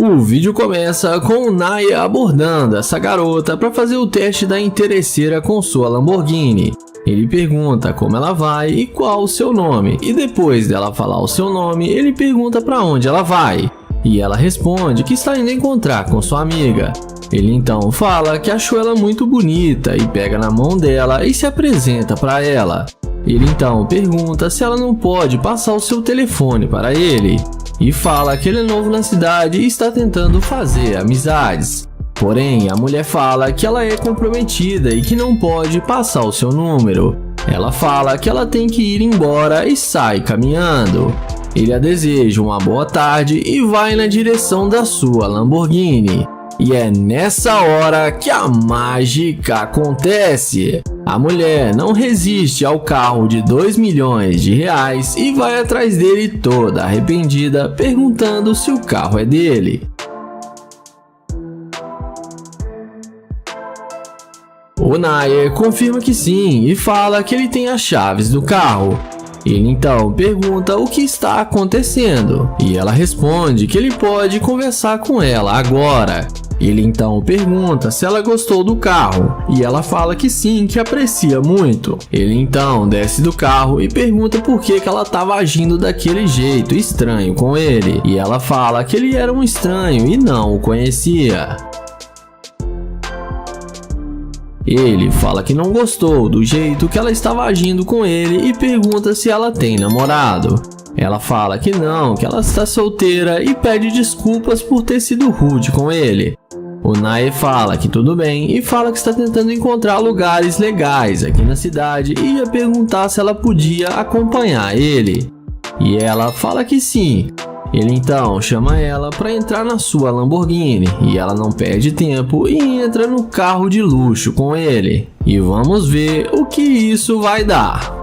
O vídeo começa com o Naya abordando essa garota para fazer o teste da interesseira com sua Lamborghini. Ele pergunta como ela vai e qual o seu nome, e depois dela falar o seu nome, ele pergunta para onde ela vai. E ela responde que está indo encontrar com sua amiga. Ele então fala que achou ela muito bonita e pega na mão dela e se apresenta para ela. Ele então pergunta se ela não pode passar o seu telefone para ele. E fala que ele é novo na cidade e está tentando fazer amizades. Porém, a mulher fala que ela é comprometida e que não pode passar o seu número. Ela fala que ela tem que ir embora e sai caminhando. Ele a deseja uma boa tarde e vai na direção da sua Lamborghini. E é nessa hora que a mágica acontece. A mulher não resiste ao carro de 2 milhões de reais e vai atrás dele toda arrependida, perguntando se o carro é dele. O Naya confirma que sim e fala que ele tem as chaves do carro. Ele então pergunta o que está acontecendo e ela responde que ele pode conversar com ela agora. Ele então pergunta se ela gostou do carro e ela fala que sim, que aprecia muito. Ele então desce do carro e pergunta por que ela estava agindo daquele jeito estranho com ele. E ela fala que ele era um estranho e não o conhecia. Ele fala que não gostou do jeito que ela estava agindo com ele e pergunta se ela tem namorado. Ela fala que não, que ela está solteira e pede desculpas por ter sido rude com ele. O Naya fala que tudo bem e fala que está tentando encontrar lugares legais aqui na cidade e ia perguntar se ela podia acompanhar ele. E ela fala que sim. Ele então chama ela para entrar na sua Lamborghini e ela não perde tempo e entra no carro de luxo com ele. E vamos ver o que isso vai dar.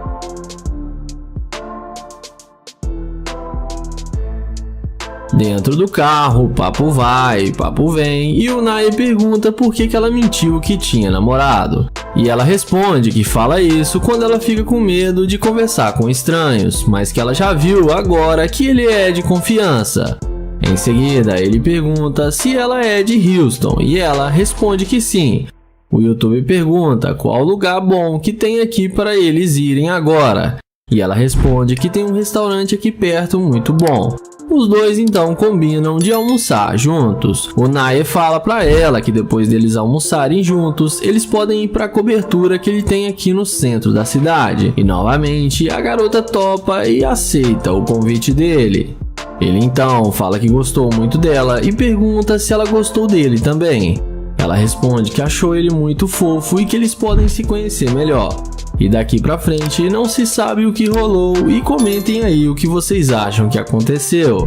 Dentro do carro, papo vai, papo vem e o Naya pergunta por que ela mentiu que tinha namorado. E ela responde que fala isso quando ela fica com medo de conversar com estranhos, mas que ela já viu agora que ele é de confiança. Em seguida, ele pergunta se ela é de Houston e ela responde que sim. O YouTube pergunta qual lugar bom que tem aqui para eles irem agora. E ela responde que tem um restaurante aqui perto muito bom. Os dois então combinam de almoçar juntos. O Naya fala para ela que depois deles almoçarem juntos, eles podem ir para a cobertura que ele tem aqui no centro da cidade. E novamente a garota topa e aceita o convite dele. Ele então fala que gostou muito dela e pergunta se ela gostou dele também. Ela responde que achou ele muito fofo e que eles podem se conhecer melhor. E daqui pra frente não se sabe o que rolou e comentem aí o que vocês acham que aconteceu.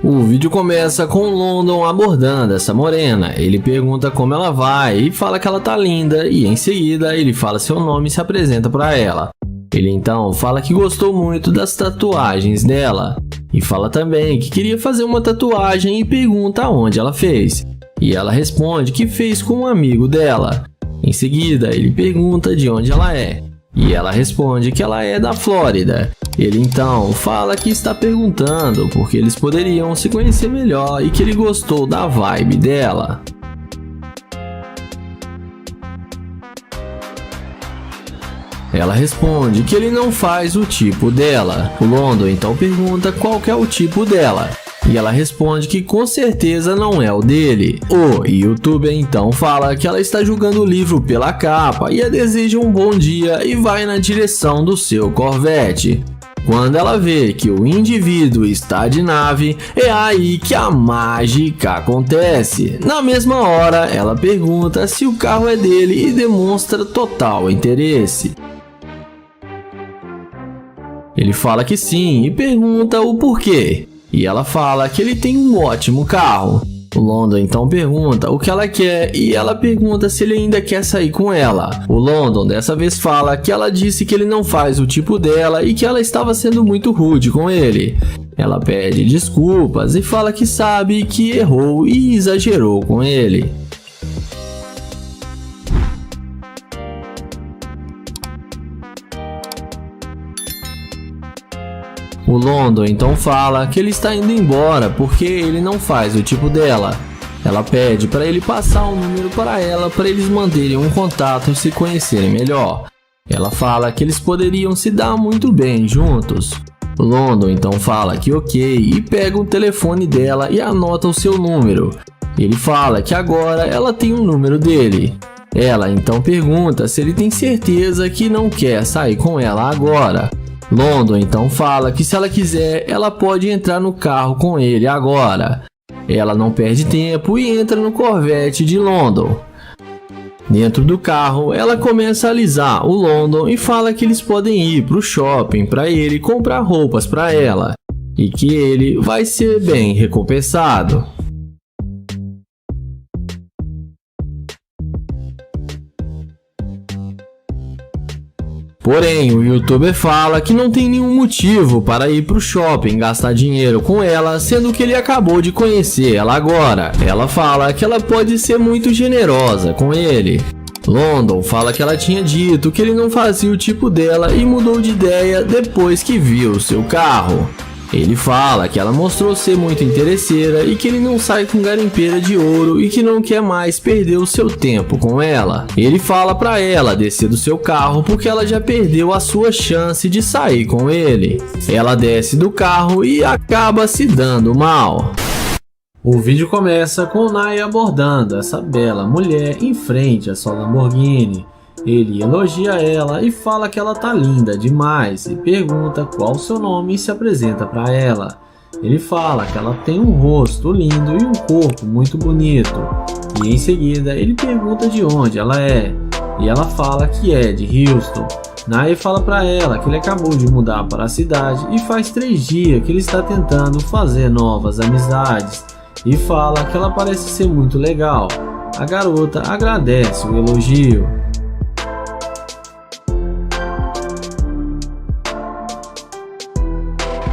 O vídeo começa com o London abordando essa morena. Ele pergunta como ela vai e fala que ela tá linda e em seguida ele fala seu nome e se apresenta pra ela. Ele então fala que gostou muito das tatuagens dela e fala também que queria fazer uma tatuagem e pergunta onde ela fez. E ela responde que fez com um amigo dela. Em seguida, ele pergunta de onde ela é, e ela responde que ela é da Flórida. Ele então fala que está perguntando porque eles poderiam se conhecer melhor e que ele gostou da vibe dela. Ela responde que ele não faz o tipo dela. O London então pergunta qual que é o tipo dela. E ela responde que com certeza não é o dele. O youtuber então fala que ela está julgando o livro pela capa e a deseja um bom dia e vai na direção do seu Corvette. Quando ela vê que o indivíduo está de nave, é aí que a mágica acontece. Na mesma hora, ela pergunta se o carro é dele e demonstra total interesse. Ele fala que sim e pergunta o porquê. E ela fala que ele tem um ótimo carro. O London então pergunta o que ela quer e ela pergunta se ele ainda quer sair com ela. O London dessa vez fala que ela disse que ele não faz o tipo dela e que ela estava sendo muito rude com ele. Ela pede desculpas e fala que sabe que errou e exagerou com ele. O London então fala que ele está indo embora porque ele não faz o tipo dela. Ela pede para ele passar o número para ela para eles manterem um contato e se conhecerem melhor. Ela fala que eles poderiam se dar muito bem juntos. O London então fala que ok e pega o telefone dela e anota o seu número. Ele fala que agora ela tem um número dele. Ela então pergunta se ele tem certeza que não quer sair com ela agora. London então fala que se ela quiser, ela pode entrar no carro com ele agora. Ela não perde tempo e entra no Corvette de London. Dentro do carro, ela começa a alisar o London e fala que eles podem ir para o shopping para ele comprar roupas para ela e que ele vai ser bem recompensado. Porém, o youtuber fala que não tem nenhum motivo para ir pro shopping gastar dinheiro com ela, sendo que ele acabou de conhecer ela agora. Ela fala que ela pode ser muito generosa com ele. London fala que ela tinha dito que ele não fazia o tipo dela e mudou de ideia depois que viu o seu carro. Ele fala que ela mostrou ser muito interesseira e que ele não sai com garimpeira de ouro e que não quer mais perder o seu tempo com ela. Ele fala pra ela descer do seu carro porque ela já perdeu a sua chance de sair com ele. Ela desce do carro e acaba se dando mal. O vídeo começa com o Nye abordando essa bela mulher em frente à sua Lamborghini. Ele elogia ela e fala que ela tá linda demais e pergunta qual o seu nome e se apresenta para ela. Ele fala que ela tem um rosto lindo e um corpo muito bonito. E em seguida ele pergunta de onde ela é. E ela fala que é de Houston. Nye fala para ela que ele acabou de mudar para a cidade e faz 3 dias que ele está tentando fazer novas amizades. E fala que ela parece ser muito legal. A garota agradece o elogio.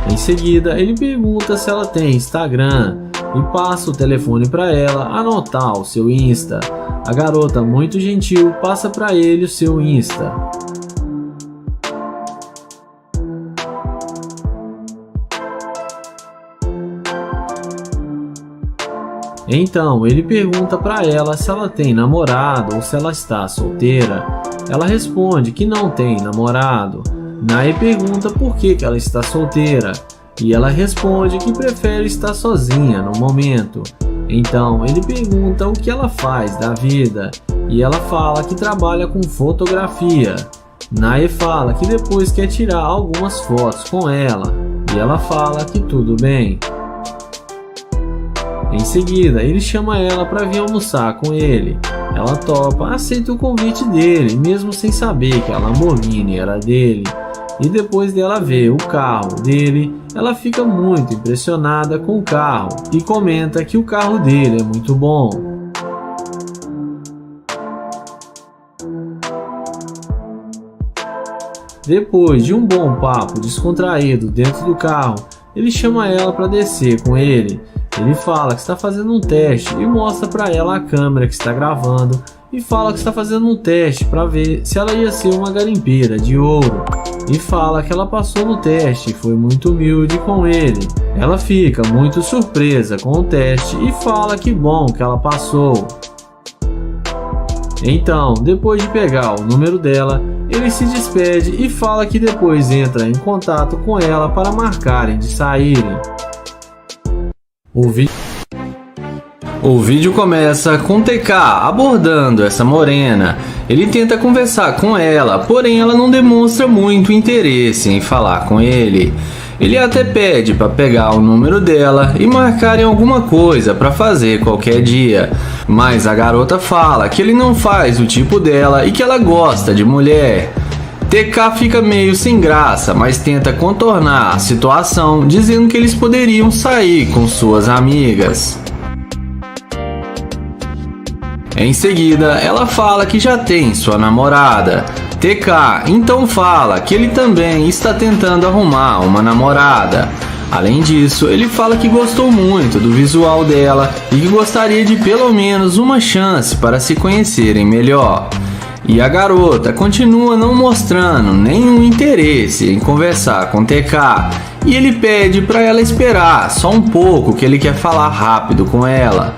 Em seguida, ele pergunta se ela tem Instagram e passa o telefone para ela anotar o seu Insta. A garota, muito gentil, passa para ele o seu Insta. Então, ele pergunta para ela se ela tem namorado ou se ela está solteira. Ela responde que não tem namorado. Nye pergunta por que ela está solteira e ela responde que prefere estar sozinha no momento. Então ele pergunta o que ela faz da vida e ela fala que trabalha com fotografia. Nye fala que depois quer tirar algumas fotos com ela e ela fala que tudo bem. Em seguida ele chama ela para vir almoçar com ele. Ela topa, aceita o convite dele mesmo sem saber que a Lamborghini era dele. E depois dela ver o carro dele, ela fica muito impressionada com o carro e comenta que o carro dele é muito bom. Depois de um bom papo descontraído dentro do carro, ele chama ela para descer com ele. Ele fala que está fazendo um teste e mostra para ela a câmera que está gravando e fala que está fazendo um teste para ver se ela ia ser uma garimpeira de ouro. E fala que ela passou no teste e foi muito humilde com ele. Ela fica muito surpresa com o teste e fala que bom que ela passou. Então, depois de pegar o número dela, ele se despede e fala que depois entra em contato com ela para marcarem de saírem. O vídeo começa com TK abordando essa morena. Ele tenta conversar com ela, porém ela não demonstra muito interesse em falar com ele. Ele até pede para pegar o número dela e marcarem alguma coisa para fazer qualquer dia. Mas a garota fala que ele não faz o tipo dela e que ela gosta de mulher. TK fica meio sem graça, mas tenta contornar a situação, dizendo que eles poderiam sair com suas amigas. Em seguida, ela fala que já tem sua namorada. TK então fala que ele também está tentando arrumar uma namorada. Além disso, ele fala que gostou muito do visual dela e que gostaria de pelo menos uma chance para se conhecerem melhor. E a garota continua não mostrando nenhum interesse em conversar com TK e ele pede para ela esperar só um pouco que ele quer falar rápido com ela.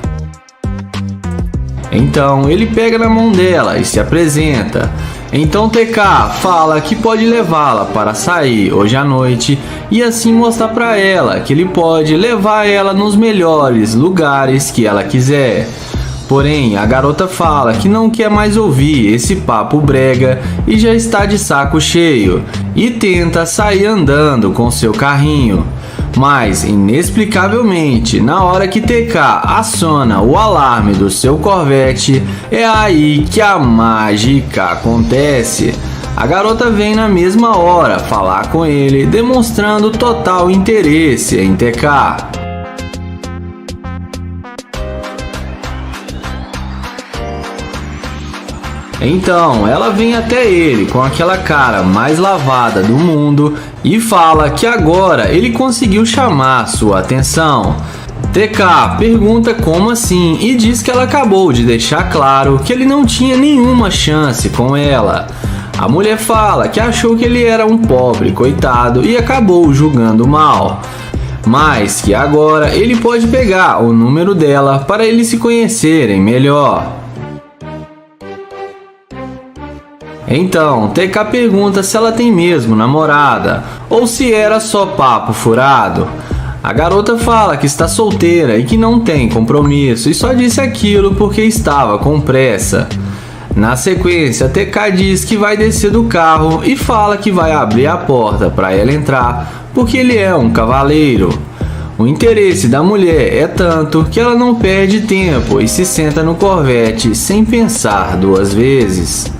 Então ele pega na mão dela e se apresenta. Então TK fala que pode levá-la para sair hoje à noite e assim mostrar para ela que ele pode levar ela nos melhores lugares que ela quiser. Porém, a garota fala que não quer mais ouvir esse papo brega e já está de saco cheio e tenta sair andando com seu carrinho. Mas, inexplicavelmente, na hora que TK aciona o alarme do seu Corvette, é aí que a mágica acontece. A garota vem na mesma hora falar com ele, demonstrando total interesse em TK. Então ela vem até ele com aquela cara mais lavada do mundo e fala que agora ele conseguiu chamar sua atenção. TK pergunta como assim e diz que ela acabou de deixar claro que ele não tinha nenhuma chance com ela. A mulher fala que achou que ele era um pobre coitado e acabou julgando mal, mas que agora ele pode pegar o número dela para eles se conhecerem melhor. Então, TK pergunta se ela tem mesmo namorada ou se era só papo furado. A garota fala que está solteira e que não tem compromisso e só disse aquilo porque estava com pressa. Na sequência, TK diz que vai descer do carro e fala que vai abrir a porta para ela entrar porque ele é um cavaleiro. O interesse da mulher é tanto que ela não perde tempo e se senta no Corvette sem pensar duas vezes.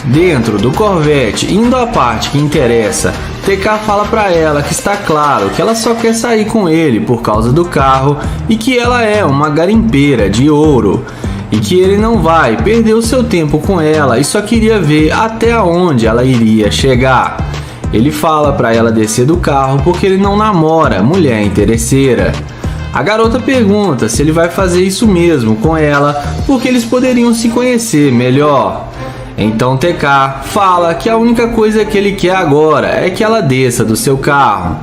Dentro do Corvette, indo à parte que interessa, TK fala pra ela que está claro que ela só quer sair com ele por causa do carro e que ela é uma garimpeira de ouro e que ele não vai perder o seu tempo com ela e só queria ver até onde ela iria chegar. Ele fala pra ela descer do carro porque ele não namora mulher interesseira. A garota pergunta se ele vai fazer isso mesmo com ela porque eles poderiam se conhecer melhor. Então TK fala que a única coisa que ele quer agora é que ela desça do seu carro.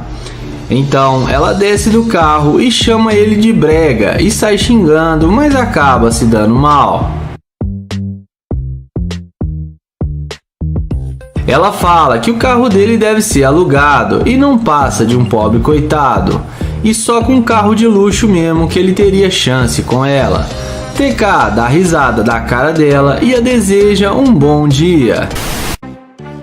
Então ela desce do carro e chama ele de brega e sai xingando, mas acaba se dando mal. Ela fala que o carro dele deve ser alugado e não passa de um pobre coitado, e só com um carro de luxo mesmo que ele teria chance com ela. TK dá risada da cara dela e a deseja um bom dia.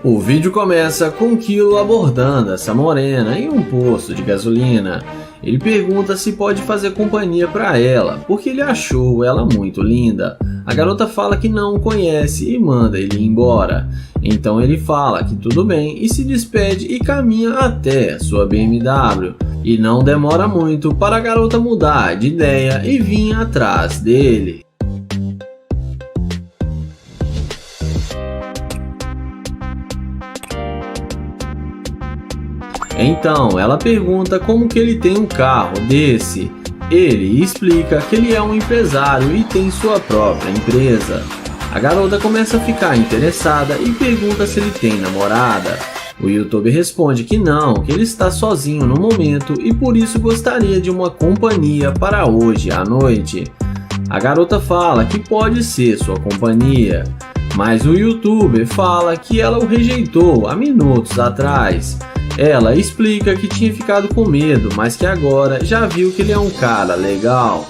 O vídeo começa com Kilo abordando essa morena em um posto de gasolina. Ele pergunta se pode fazer companhia para ela, porque ele achou ela muito linda. A garota fala que não o conhece e manda ele embora. Então ele fala que tudo bem e se despede e caminha até sua BMW. E não demora muito para a garota mudar de ideia e vir atrás dele. Então ela pergunta como que ele tem um carro desse. Ele explica que ele é um empresário e tem sua própria empresa. A garota começa a ficar interessada e pergunta se ele tem namorada. O youtuber responde que não, que ele está sozinho no momento e por isso gostaria de uma companhia para hoje à noite. A garota fala que pode ser sua companhia, mas o youtuber fala que ela o rejeitou há minutos atrás. Ela explica que tinha ficado com medo, mas que agora já viu que ele é um cara legal.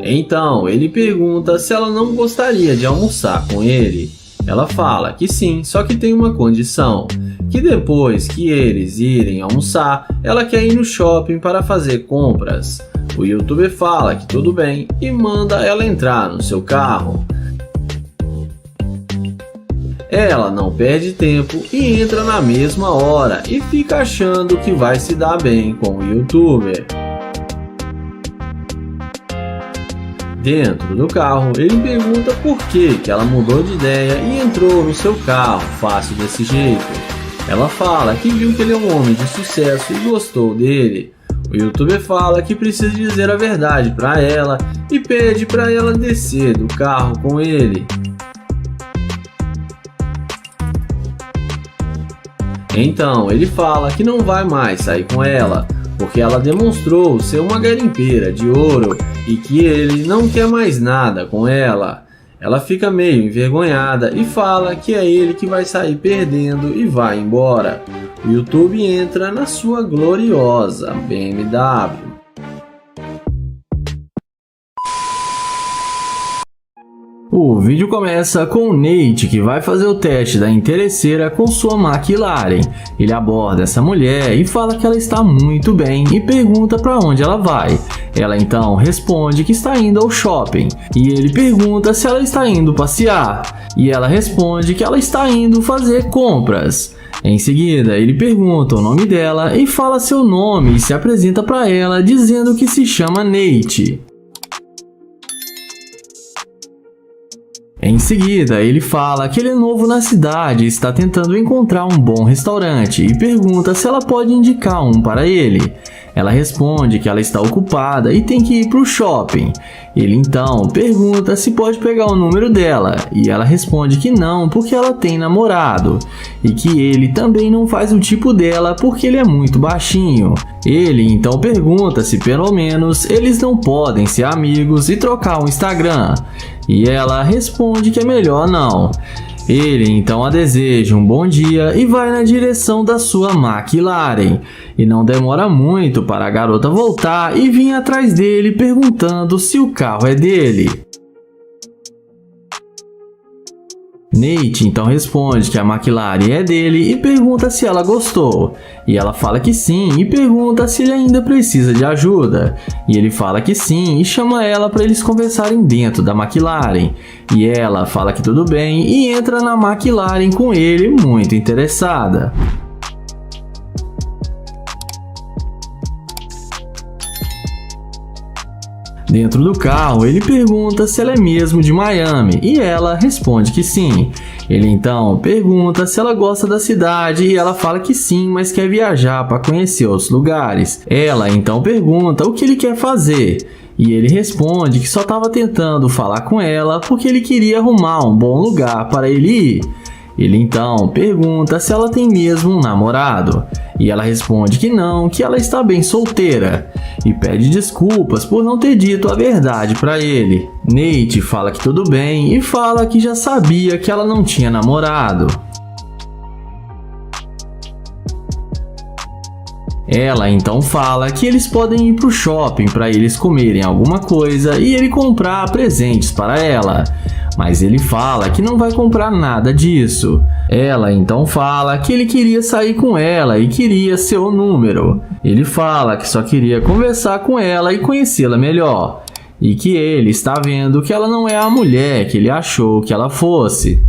Então ele pergunta se ela não gostaria de almoçar com ele. Ela fala que sim, só que tem uma condição, que depois que eles irem almoçar, ela quer ir no shopping para fazer compras. O youtuber fala que tudo bem e manda ela entrar no seu carro. Ela não perde tempo e entra na mesma hora e fica achando que vai se dar bem com o youtuber. Dentro do carro, ele pergunta por que ela mudou de ideia e entrou no seu carro fácil desse jeito. Ela fala que viu que ele é um homem de sucesso e gostou dele. O youtuber fala que precisa dizer a verdade para ela e pede para ela descer do carro com ele. Então ele fala que não vai mais sair com ela, porque ela demonstrou ser uma garimpeira de ouro e que ele não quer mais nada com ela. Ela fica meio envergonhada e fala que é ele que vai sair perdendo e vai embora. O YouTube entra na sua gloriosa BMW. O vídeo começa com o Nate, que vai fazer o teste da interesseira com sua McLaren. Ele aborda essa mulher e fala que ela está muito bem e pergunta para onde ela vai. Ela então responde que está indo ao shopping e ele pergunta se ela está indo passear e ela responde que ela está indo fazer compras. Em seguida, ele pergunta o nome dela e fala seu nome e se apresenta para ela dizendo que se chama Nate. Em seguida, ele fala que ele é novo na cidade e está tentando encontrar um bom restaurante e pergunta se ela pode indicar um para ele. Ela responde que ela está ocupada e tem que ir para o shopping. Ele então pergunta se pode pegar o número dela e ela responde que não porque ela tem namorado e que ele também não faz o tipo dela porque ele é muito baixinho. Ele então pergunta se pelo menos eles não podem ser amigos e trocar o Instagram e ela responde que é melhor não. Ele então a deseja um bom dia e vai na direção da sua McLaren. E não demora muito para a garota voltar e vir atrás dele perguntando se o carro é dele. Nate então responde que a McLaren é dele e pergunta se ela gostou. E ela fala que sim e pergunta se ele ainda precisa de ajuda. E ele fala que sim e chama ela para eles conversarem dentro da McLaren. E ela fala que tudo bem e entra na McLaren com ele muito interessada. Dentro do carro, ele pergunta se ela é mesmo de Miami e ela responde que sim. Ele então pergunta se ela gosta da cidade e ela fala que sim, mas quer viajar para conhecer outros lugares. Ela então pergunta o que ele quer fazer e ele responde que só estava tentando falar com ela porque ele queria arrumar um bom lugar para ele ir. Ele então pergunta se ela tem mesmo um namorado e ela responde que não, que ela está bem solteira e pede desculpas por não ter dito a verdade para ele. Nate fala que tudo bem e fala que já sabia que ela não tinha namorado. Ela então fala que eles podem ir para o shopping para eles comerem alguma coisa e ele comprar presentes para ela. Mas ele fala que não vai comprar nada disso. Ela então fala que ele queria sair com ela e queria seu número. Ele fala que só queria conversar com ela e conhecê-la melhor. E que ele está vendo que ela não é a mulher que ele achou que ela fosse.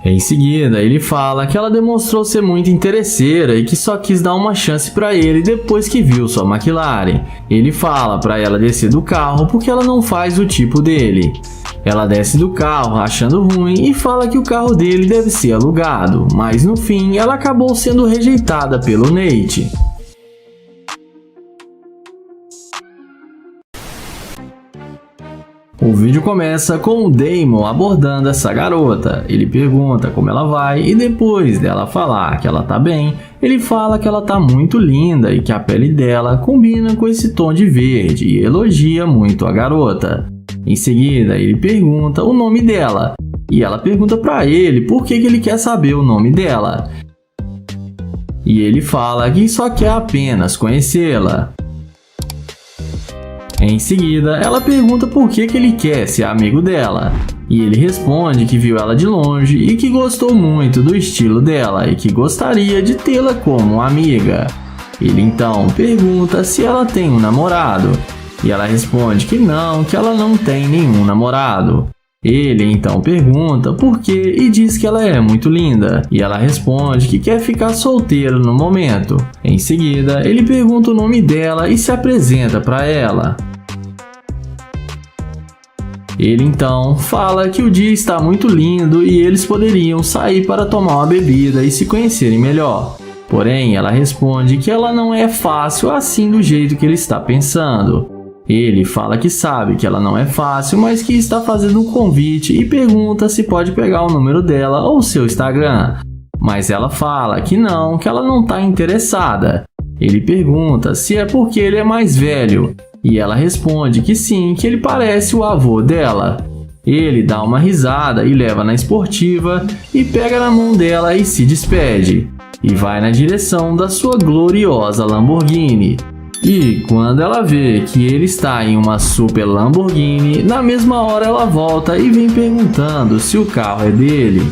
Em seguida, ele fala que ela demonstrou ser muito interesseira e que só quis dar uma chance para ele depois que viu sua McLaren. Ele fala para ela descer do carro porque ela não faz o tipo dele. Ela desce do carro achando ruim e fala que o carro dele deve ser alugado, mas no fim ela acabou sendo rejeitada pelo Nate. O vídeo começa com o Damon abordando essa garota. Ele pergunta como ela vai e depois dela falar que ela tá bem, ele fala que ela tá muito linda e que a pele dela combina com esse tom de verde e elogia muito a garota. Em seguida, ele pergunta o nome dela e ela pergunta pra ele por que ele quer saber o nome dela. E ele fala que só quer apenas conhecê-la. Em seguida, ela pergunta por que ele quer ser amigo dela. E ele responde que viu ela de longe e que gostou muito do estilo dela e que gostaria de tê-la como amiga. Ele então pergunta se ela tem um namorado. E ela responde que ela não tem nenhum namorado. Ele então pergunta por quê e diz que ela é muito linda. E ela responde que quer ficar solteira no momento. Em seguida, ele pergunta o nome dela e se apresenta para ela. Ele então fala que o dia está muito lindo e eles poderiam sair para tomar uma bebida e se conhecerem melhor. Porém, ela responde que ela não é fácil assim do jeito que ele está pensando. Ele fala que sabe que ela não é fácil, mas que está fazendo um convite e pergunta se pode pegar o número dela ou seu Instagram. Mas ela fala que ela não está interessada. Ele pergunta se é porque ele é mais velho. E ela responde que sim, que ele parece o avô dela. Ele dá uma risada e leva na esportiva e pega na mão dela e se despede. E vai na direção da sua gloriosa Lamborghini. E quando ela vê que ele está em uma super Lamborghini, na mesma hora ela volta e vem perguntando se o carro é dele.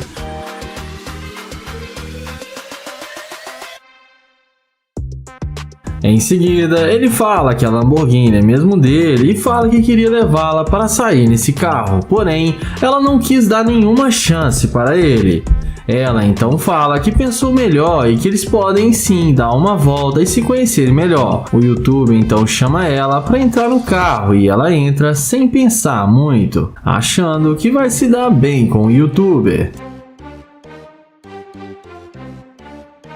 Em seguida, ele fala que a Lamborghini é mesmo dele e fala que queria levá-la para sair nesse carro, porém, ela não quis dar nenhuma chance para ele. Ela então fala que pensou melhor e que eles podem sim dar uma volta e se conhecerem melhor. O youtuber então chama ela para entrar no carro e ela entra sem pensar muito, achando que vai se dar bem com o youtuber.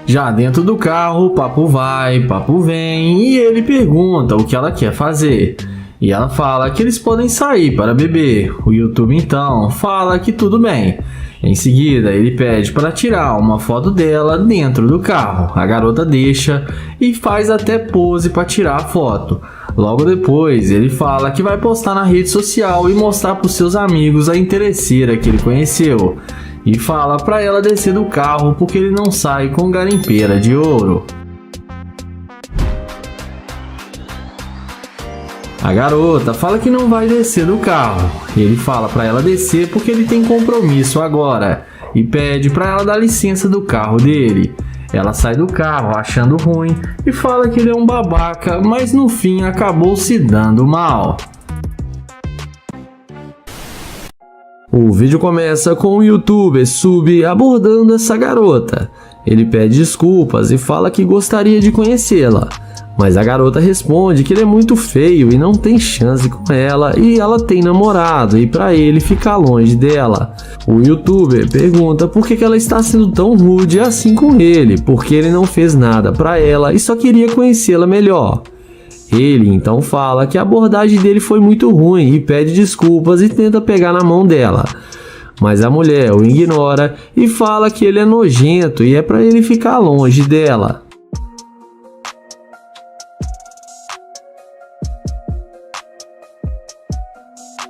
Já dentro do carro, papo vai, papo vem e ele pergunta o que ela quer fazer. E ela fala que eles podem sair para beber. O youtuber então fala que tudo bem. Em seguida, ele pede para tirar uma foto dela dentro do carro. A garota deixa e faz até pose para tirar a foto. Logo depois, ele fala que vai postar na rede social e mostrar para os seus amigos a interesseira que ele conheceu. E fala para ela descer do carro porque ele não sai com garimpeira de ouro. A garota fala que não vai descer do carro. Ele fala para ela descer porque ele tem compromisso agora e pede para ela dar licença do carro dele. Ela sai do carro achando ruim e fala que ele é um babaca, mas no fim acabou se dando mal. O vídeo começa com o youtuber Sub abordando essa garota. Ele pede desculpas e fala que gostaria de conhecê-la, mas a garota responde que ele é muito feio e não tem chance com ela e ela tem namorado e para ele ficar longe dela. O youtuber pergunta por que ela está sendo tão rude assim com ele, porque ele não fez nada para ela e só queria conhecê-la melhor. Ele então fala que a abordagem dele foi muito ruim e pede desculpas e tenta pegar na mão dela. Mas a mulher o ignora e fala que ele é nojento e é para ele ficar longe dela.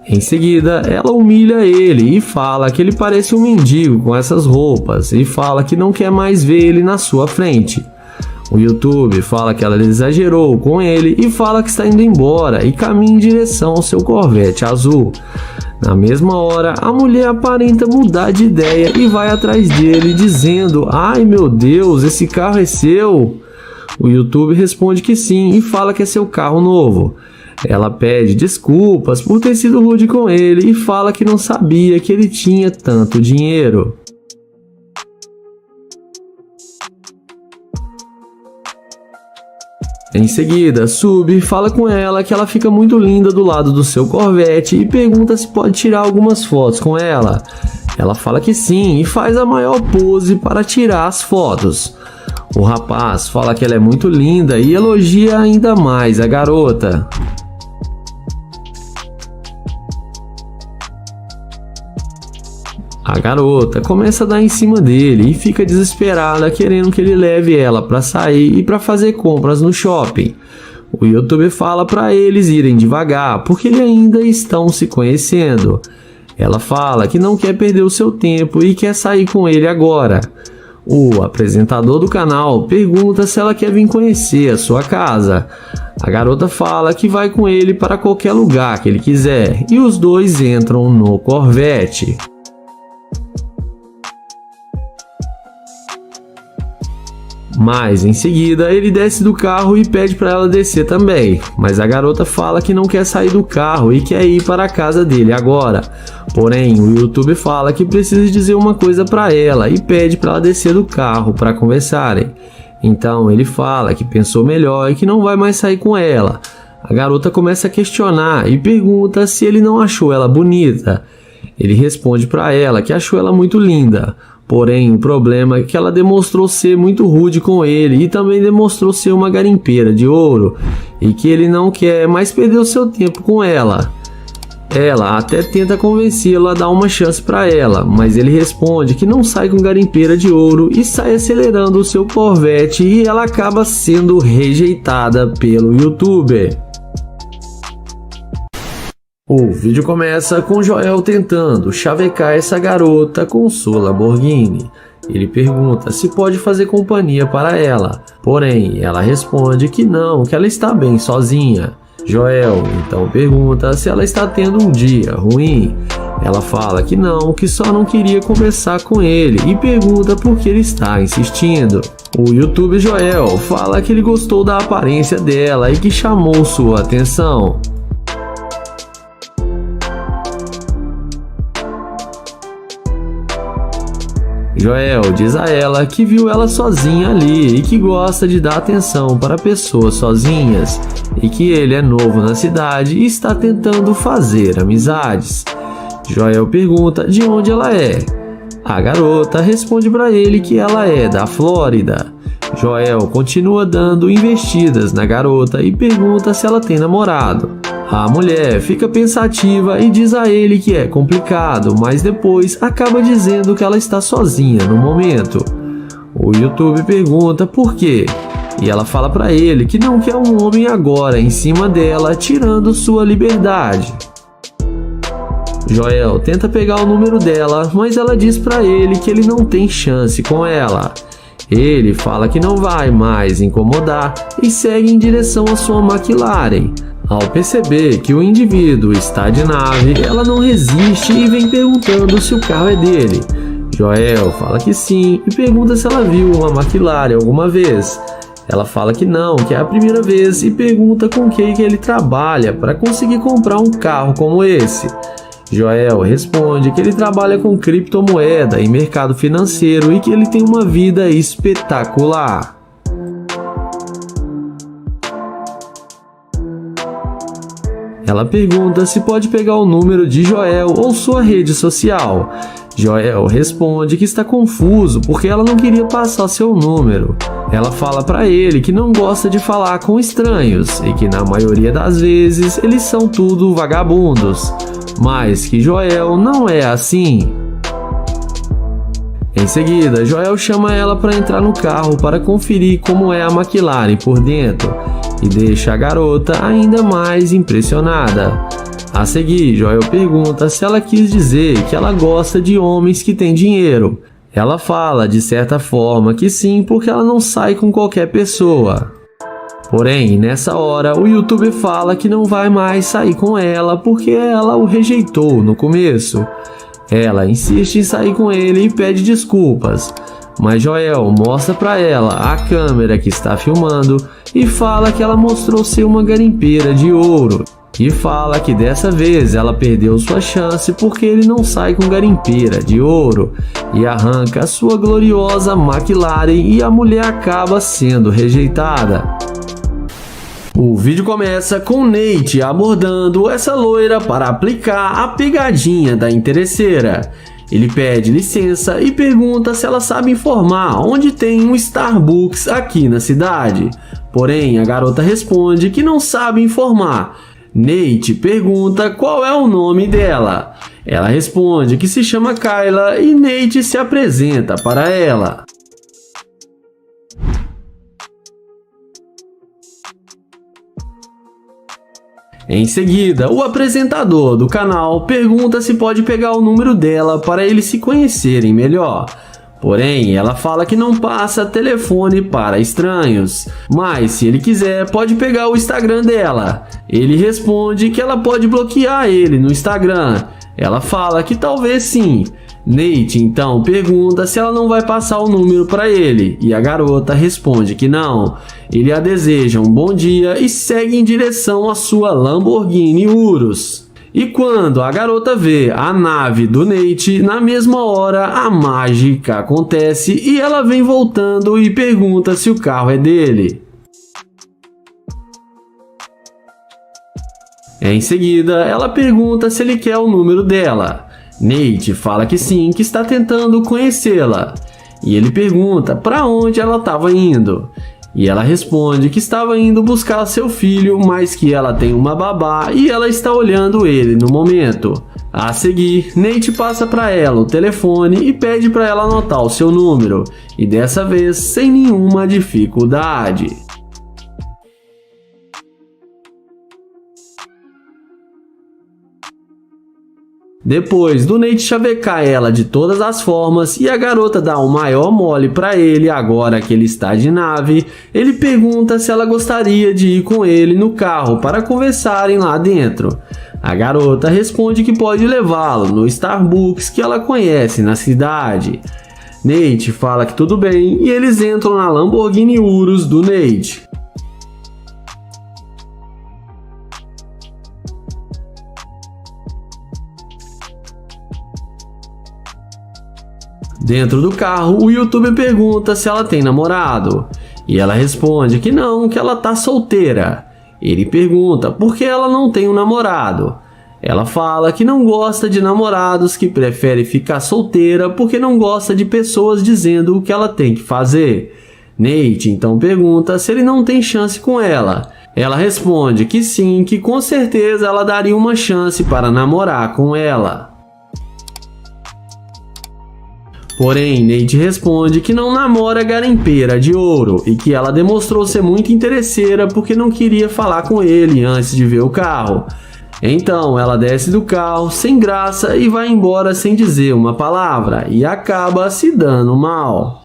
Em seguida, ela humilha ele e fala que ele parece um mendigo com essas roupas e fala que não quer mais ver ele na sua frente. O YouTube fala que ela exagerou com ele e fala que está indo embora e caminha em direção ao seu Corvette azul. Na mesma hora, a mulher aparenta mudar de ideia e vai atrás dele dizendo: "Ai meu Deus, esse carro é seu?" O YouTube responde que sim e fala que é seu carro novo. Ela pede desculpas por ter sido rude com ele e fala que não sabia que ele tinha tanto dinheiro. Em seguida, Sub fala com ela que ela fica muito linda do lado do seu Corvette e pergunta se pode tirar algumas fotos com ela. Ela fala que sim e faz a maior pose para tirar as fotos. O rapaz fala que ela é muito linda e elogia ainda mais a garota. A garota começa a dar em cima dele e fica desesperada querendo que ele leve ela para sair e para fazer compras no shopping. O youtuber fala para eles irem devagar porque eles ainda estão se conhecendo. Ela fala que não quer perder o seu tempo e quer sair com ele agora. O apresentador do canal pergunta se ela quer vir conhecer a sua casa. A garota fala que vai com ele para qualquer lugar que ele quiser e os dois entram no Corvette. Mas em seguida ele desce do carro e pede para ela descer também, mas a garota fala que não quer sair do carro e quer ir para a casa dele agora. Porém, o youtuber fala que precisa dizer uma coisa para ela e pede para ela descer do carro para conversarem. Então ele fala que pensou melhor e que não vai mais sair com ela. A garota começa a questionar e pergunta se ele não achou ela bonita. Ele responde para ela que achou ela muito linda. Porém, o problema é que ela demonstrou ser muito rude com ele e também demonstrou ser uma garimpeira de ouro e que ele não quer mais perder o seu tempo com ela. Ela até tenta convencê-lo a dar uma chance para ela, mas ele responde que não sai com garimpeira de ouro e sai acelerando o seu Corvette e ela acaba sendo rejeitada pelo youtuber. O vídeo começa com Joel tentando chavecar essa garota com sua Lamborghini. Ele pergunta se pode fazer companhia para ela, porém ela responde que não, que ela está bem sozinha. Joel então pergunta se ela está tendo um dia ruim. Ela fala que não, que só não queria conversar com ele e pergunta por que ele está insistindo. O youtuber Joel fala que ele gostou da aparência dela e que chamou sua atenção. Joel diz a ela que viu ela sozinha ali e que gosta de dar atenção para pessoas sozinhas e que ele é novo na cidade e está tentando fazer amizades. Joel pergunta de onde ela é. A garota responde para ele que ela é da Flórida. Joel continua dando investidas na garota e pergunta se ela tem namorado. A mulher fica pensativa e diz a ele que é complicado, mas depois acaba dizendo que ela está sozinha no momento. O YouTube pergunta por quê, e ela fala para ele que não quer um homem agora em cima dela, tirando sua liberdade. Joel tenta pegar o número dela, mas ela diz para ele que ele não tem chance com ela. Ele fala que não vai mais incomodar e segue em direção à sua McLaren. Ao perceber que o indivíduo está de nave, ela não resiste e vem perguntando se o carro é dele. Joel fala que sim e pergunta se ela viu uma McLaren alguma vez. Ela fala que não, que é a primeira vez e pergunta com quem que ele trabalha para conseguir comprar um carro como esse. Joel responde que ele trabalha com criptomoeda e mercado financeiro e que ele tem uma vida espetacular. Ela pergunta se pode pegar o número de Joel ou sua rede social. Joel responde que está confuso porque ela não queria passar seu número. Ela fala para ele que não gosta de falar com estranhos e que na maioria das vezes eles são tudo vagabundos, mas que Joel não é assim. Em seguida, Joel chama ela para entrar no carro para conferir como é a McLaren por dentro e deixa a garota ainda mais impressionada. A seguir, Joel pergunta se ela quis dizer que ela gosta de homens que têm dinheiro. Ela fala de certa forma que sim, porque ela não sai com qualquer pessoa. Porém, nessa hora, o youtuber fala que não vai mais sair com ela porque ela o rejeitou no começo. Ela insiste em sair com ele e pede desculpas, mas Joel mostra para ela a câmera que está filmando e fala que ela mostrou ser uma garimpeira de ouro. E fala que dessa vez ela perdeu sua chance porque ele não sai com garimpeira de ouro e arranca a sua gloriosa McLaren e a mulher acaba sendo rejeitada. O vídeo começa com Nate abordando essa loira para aplicar a pegadinha da interesseira. Ele pede licença e pergunta se ela sabe informar onde tem um Starbucks aqui na cidade. Porém, a garota responde que não sabe informar. Nate pergunta qual é o nome dela. Ela responde que se chama Kyla e Nate se apresenta para ela. Em seguida, o apresentador do canal pergunta se pode pegar o número dela para eles se conhecerem melhor. Porém, ela fala que não passa telefone para estranhos, mas se ele quiser pode pegar o Instagram dela. Ele responde que ela pode bloquear ele no Instagram. Ela fala que talvez sim. Nate então pergunta se ela não vai passar o número para ele e a garota responde que não. Ele a deseja um bom dia e segue em direção à sua Lamborghini Urus. E quando a garota vê a nave do Nate, na mesma hora a mágica acontece e ela vem voltando e pergunta se o carro é dele. Em seguida, ela pergunta se ele quer o número dela. Nate fala que sim, que está tentando conhecê-la. E ele pergunta para onde ela estava indo. E ela responde que estava indo buscar seu filho, mas que ela tem uma babá e ela está olhando ele no momento. A seguir, Nate passa para ela o telefone e pede para ela anotar o seu número, e dessa vez sem nenhuma dificuldade. Depois do Nate chavecar ela de todas as formas e a garota dá um maior mole para ele agora que ele está de nave, ele pergunta se ela gostaria de ir com ele no carro para conversarem lá dentro. A garota responde que pode levá-lo no Starbucks que ela conhece na cidade. Nate fala que tudo bem e eles entram na Lamborghini Urus do Nate. Dentro do carro, o youtuber pergunta se ela tem namorado, e ela responde que não, que ela tá solteira. Ele pergunta por que ela não tem um namorado. Ela fala que não gosta de namorados, que prefere ficar solteira porque não gosta de pessoas dizendo o que ela tem que fazer. Nate então pergunta se ele não tem chance com ela. Ela responde que sim, que com certeza ela daria uma chance para namorar com ela. Porém, Nate responde que não namora garimpeira de ouro e que ela demonstrou ser muito interesseira porque não queria falar com ele antes de ver o carro. Então ela desce do carro sem graça e vai embora sem dizer uma palavra e acaba se dando mal.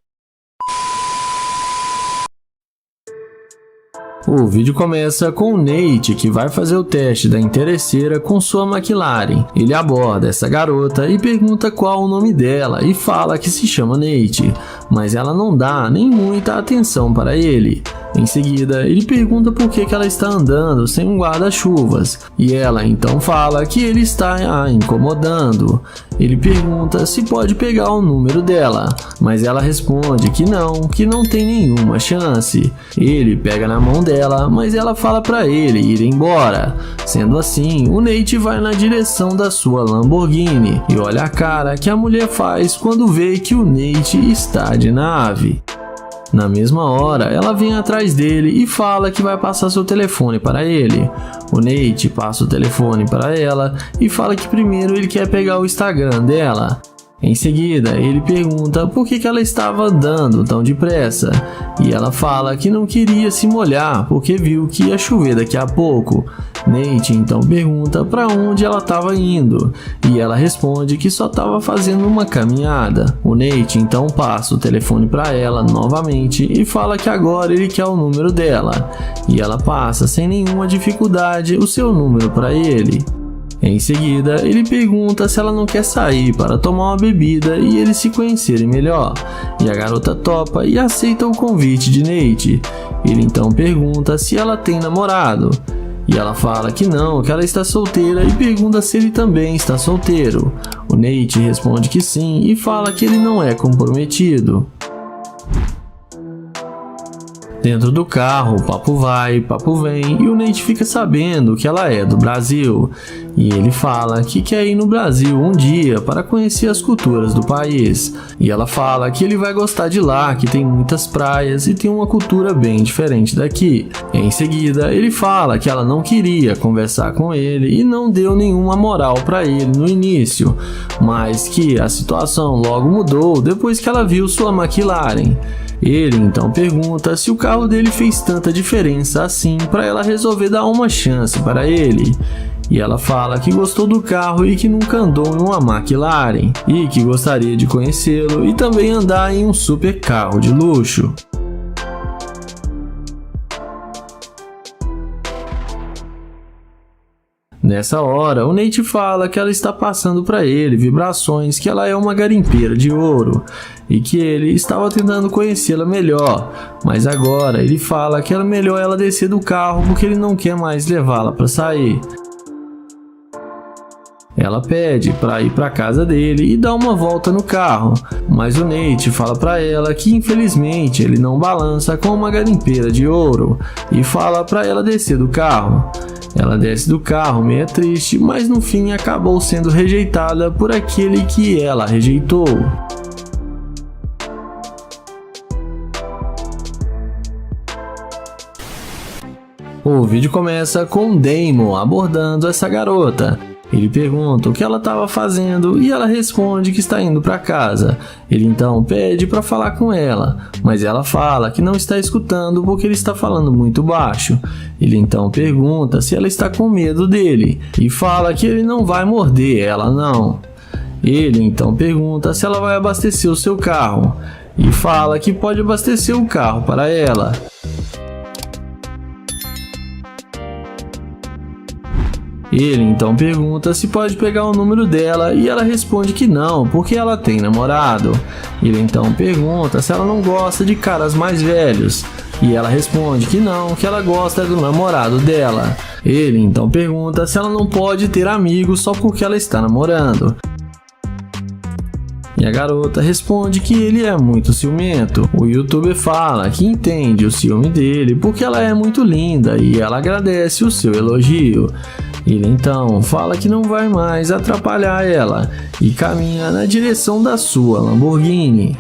O vídeo começa com o Nate, que vai fazer o teste da interesseira com sua McLaren. Ele aborda essa garota e pergunta qual o nome dela e fala que se chama Nate, mas ela não dá nem muita atenção para ele. Em seguida, ele pergunta por que ela está andando sem um guarda-chuvas, e ela então fala que ele está a incomodando. Ele pergunta se pode pegar o número dela, mas ela responde que não tem nenhuma chance. Ele pega na mão dela, mas ela fala para ele ir embora. Sendo assim, o Nate vai na direção da sua Lamborghini, e olha a cara que a mulher faz quando vê que o Nate está de nave. Na mesma hora, ela vem atrás dele e fala que vai passar seu telefone para ele. O Nate passa o telefone para ela e fala que primeiro ele quer pegar o Instagram dela. Em seguida, ele pergunta por que ela estava andando tão depressa, e ela fala que não queria se molhar porque viu que ia chover daqui a pouco. Nate então pergunta para onde ela estava indo, e ela responde que só estava fazendo uma caminhada. O Nate então passa o telefone para ela novamente e fala que agora ele quer o número dela, e ela passa sem nenhuma dificuldade o seu número para ele. Em seguida, ele pergunta se ela não quer sair para tomar uma bebida e eles se conhecerem melhor, e a garota topa e aceita o convite de Nate. Ele então pergunta se ela tem namorado, e ela fala que não, que ela está solteira e pergunta se ele também está solteiro. O Nate responde que sim e fala que ele não é comprometido. Dentro do carro, papo vai, papo vem, e o Nate fica sabendo que ela é do Brasil. E ele fala que quer ir no Brasil um dia para conhecer as culturas do país. E ela fala que ele vai gostar de lá, que tem muitas praias e tem uma cultura bem diferente daqui. Em seguida, ele fala que ela não queria conversar com ele e não deu nenhuma moral para ele no início, mas que a situação logo mudou depois que ela viu sua McLaren. Ele então pergunta se o carro dele fez tanta diferença assim para ela resolver dar uma chance para ele. E ela fala que gostou do carro e que nunca andou em uma McLaren, e que gostaria de conhecê-lo e também andar em um super carro de luxo. Nessa hora, o Nate fala que ela está passando para ele vibrações que ela é uma garimpeira de ouro e que ele estava tentando conhecê-la melhor, mas agora ele fala que era melhor ela descer do carro porque ele não quer mais levá-la para sair. Ela pede para ir para casa dele e dar uma volta no carro, mas o Nate fala para ela que infelizmente ele não balança com uma garimpeira de ouro e fala para ela descer do carro. Ela desce do carro meio triste, mas no fim acabou sendo rejeitada por aquele que ela rejeitou. O vídeo começa com Damon abordando essa garota. Ele pergunta o que ela estava fazendo e ela responde que está indo para casa. Ele então pede para falar com ela, mas ela fala que não está escutando porque ele está falando muito baixo. Ele então pergunta se ela está com medo dele e fala que ele não vai morder ela não. Ele então pergunta se ela vai abastecer o seu carro e fala que pode abastecer o carro para ela. Ele então pergunta se pode pegar o número dela e ela responde que não, porque ela tem namorado. Ele então pergunta se ela não gosta de caras mais velhos e ela responde que não, que ela gosta do namorado dela. Ele então pergunta se ela não pode ter amigos só porque ela está namorando. E a garota responde que ele é muito ciumento. O youtuber fala que entende o ciúme dele porque ela é muito linda e ela agradece o seu elogio. Ele então fala que não vai mais atrapalhar ela e caminha na direção da sua Lamborghini.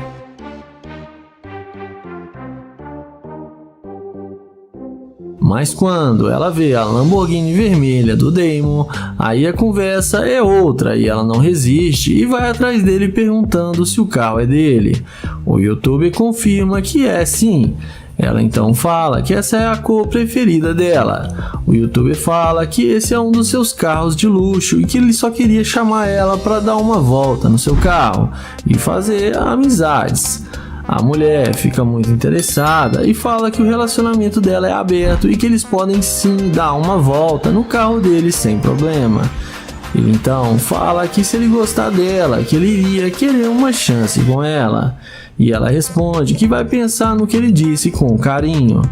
Mas quando ela vê a Lamborghini vermelha do Damon, aí a conversa é outra e ela não resiste e vai atrás dele perguntando se o carro é dele. O youtuber confirma que é sim. Ela então fala que essa é a cor preferida dela. O youtuber fala que esse é um dos seus carros de luxo e que ele só queria chamar ela para dar uma volta no seu carro e fazer amizades. A mulher fica muito interessada e fala que o relacionamento dela é aberto e que eles podem sim dar uma volta no carro dele sem problema. Ele então fala que se ele gostar dela, que ele iria querer uma chance com ela. E ela responde que vai pensar no que ele disse com carinho.